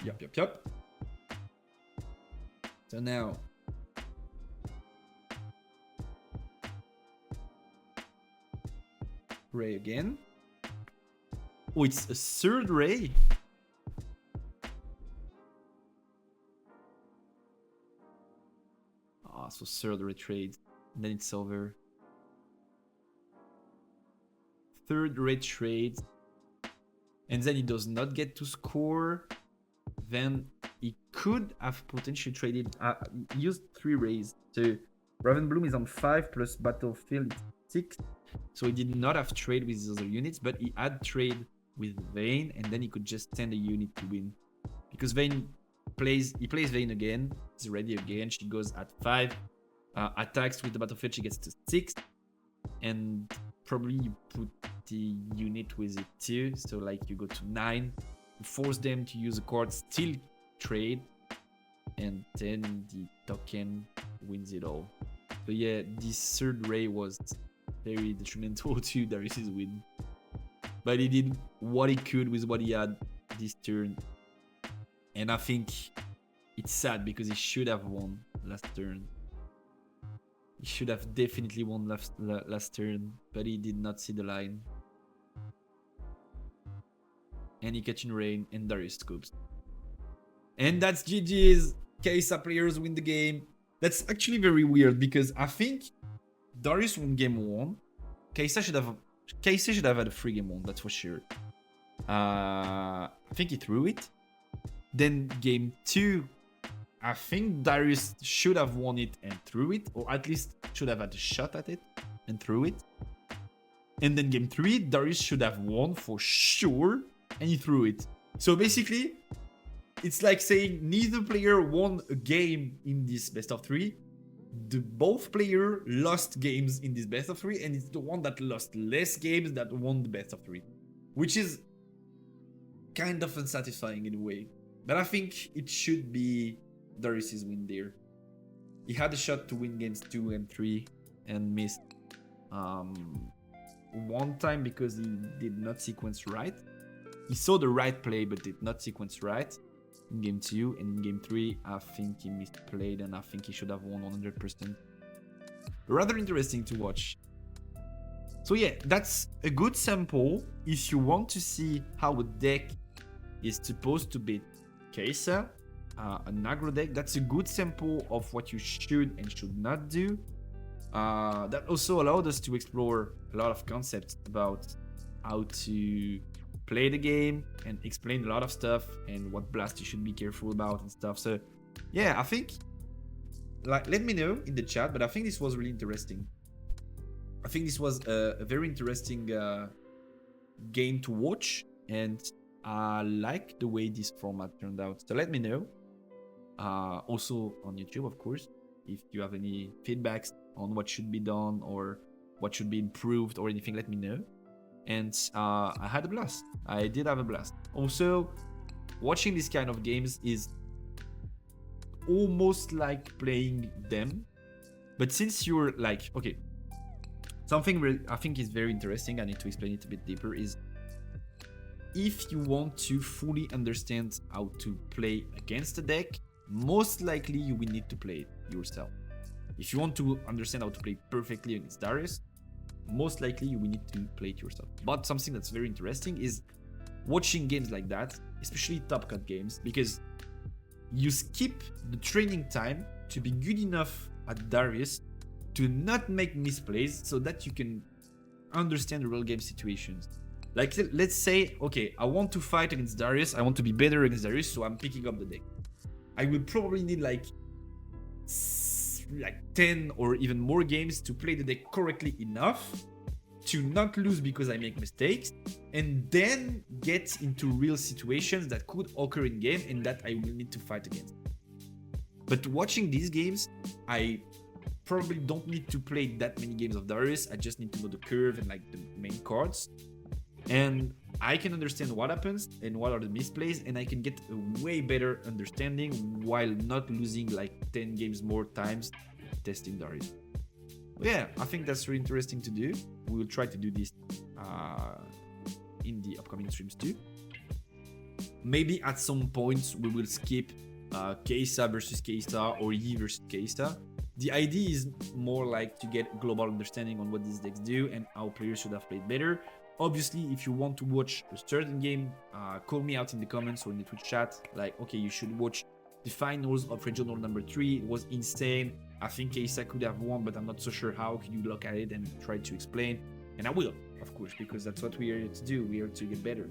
Yup. So now Ray again. Oh, it's a 3rd Ray. So 3rd Ray trade, and then it's over. 3rd Ray trade, and then he does not get to score. Then he could have potentially traded. He used 3 Rays. So Ravenbloom is on 5 plus Battlefield 6. So he did not have trade with his other units, but he had trade with Vayne, and then he could just send a unit to win. Because Vayne plays Vayne again. He's ready again. She goes at 5. Attacks with the Battlefield. She gets to 6. And probably you put the unit with it too. So like you go to 9. You force them to use a card, still trade. And then the token wins it all. So yeah, this 3rd Ray was very detrimental to Darius' win. But he did what he could with what he had this turn. And I think it's sad because he should have won last turn. He should have definitely won last turn, but he did not see the line. And he catches rain, and Darius scoops. And that's GG's. Kai'Sa players win the game. That's actually very weird because I think Darius won game 1. Kai'Sa should have had a free game 1, that's for sure. I think he threw it. Then game 2, I think Darius should have won it and threw it, or at least should have had a shot at it and threw it. And then game 3, Darius should have won for sure, and he threw it. So basically, it's like saying neither player won a game in this best of 3. Both players lost games in this best of 3, and it's the one that lost less games that won the best of 3. Which is kind of unsatisfying in a way. But I think it should be Darius' win there. He had a shot to win games 2 and 3 and missed one time because he did not sequence right. He saw the right play but did not sequence right in game 2, and in game 3 I think he misplayed and I think he should have won 100%. Rather interesting to watch. So yeah, that's a good sample if you want to see how a deck is supposed to beat Kai'Sa, an aggro deck. That's a good sample of what you should and should not do. That also allowed us to explore a lot of concepts about how to play the game and explain a lot of stuff and what blast you should be careful about and stuff. So yeah, I think, like, let me know in the chat, but I think this was really interesting. I think this was a very interesting game to watch, and I like the way this format turned out. So let me know. Also on YouTube, of course, if you have any feedbacks on what should be done or what should be improved or anything, let me know. And I had a blast. I did have a blast. Also, watching this kind of games is almost like playing them. But since you're like, okay, something I think is very interesting, I need to explain it a bit deeper, is if you want to fully understand how to play against a deck, most likely you will need to play it yourself. If you want to understand how to play perfectly against Darius, most likely you will need to play it yourself. But something that's very interesting is watching games like that, especially top cut games, because you skip the training time to be good enough at Darius to not make misplays so that you can understand the real game situations. Like, let's say, okay, I want to fight against Darius, I want to be better against Darius, so I'm picking up the deck. I will probably need like 10 or even more games to play the deck correctly enough to not lose because I make mistakes, and then get into real situations that could occur in game and that I will need to fight against. But watching these games, I probably don't need to play that many games of Darius. I just need to know the curve and like the main cards, and I can understand what happens and what are the misplays, and I can get a way better understanding while not losing like 10 games more times testing Darius. Yeah, I think that's really interesting to do. We will try to do this in the upcoming streams too. Maybe at some points we will skip Kesa versus Kesa or Yi versus Kesa. The idea is more like to get global understanding on what these decks do and how players should have played better. Obviously, if you want to watch a certain game, call me out in the comments or in the Twitch chat. Like, okay, you should watch the finals of regional number 3. It was insane. I think Kesa could have won, but I'm not so sure how. Could you look at it and try to explain? And I will, of course, because that's what we are here to do. We are here to get better.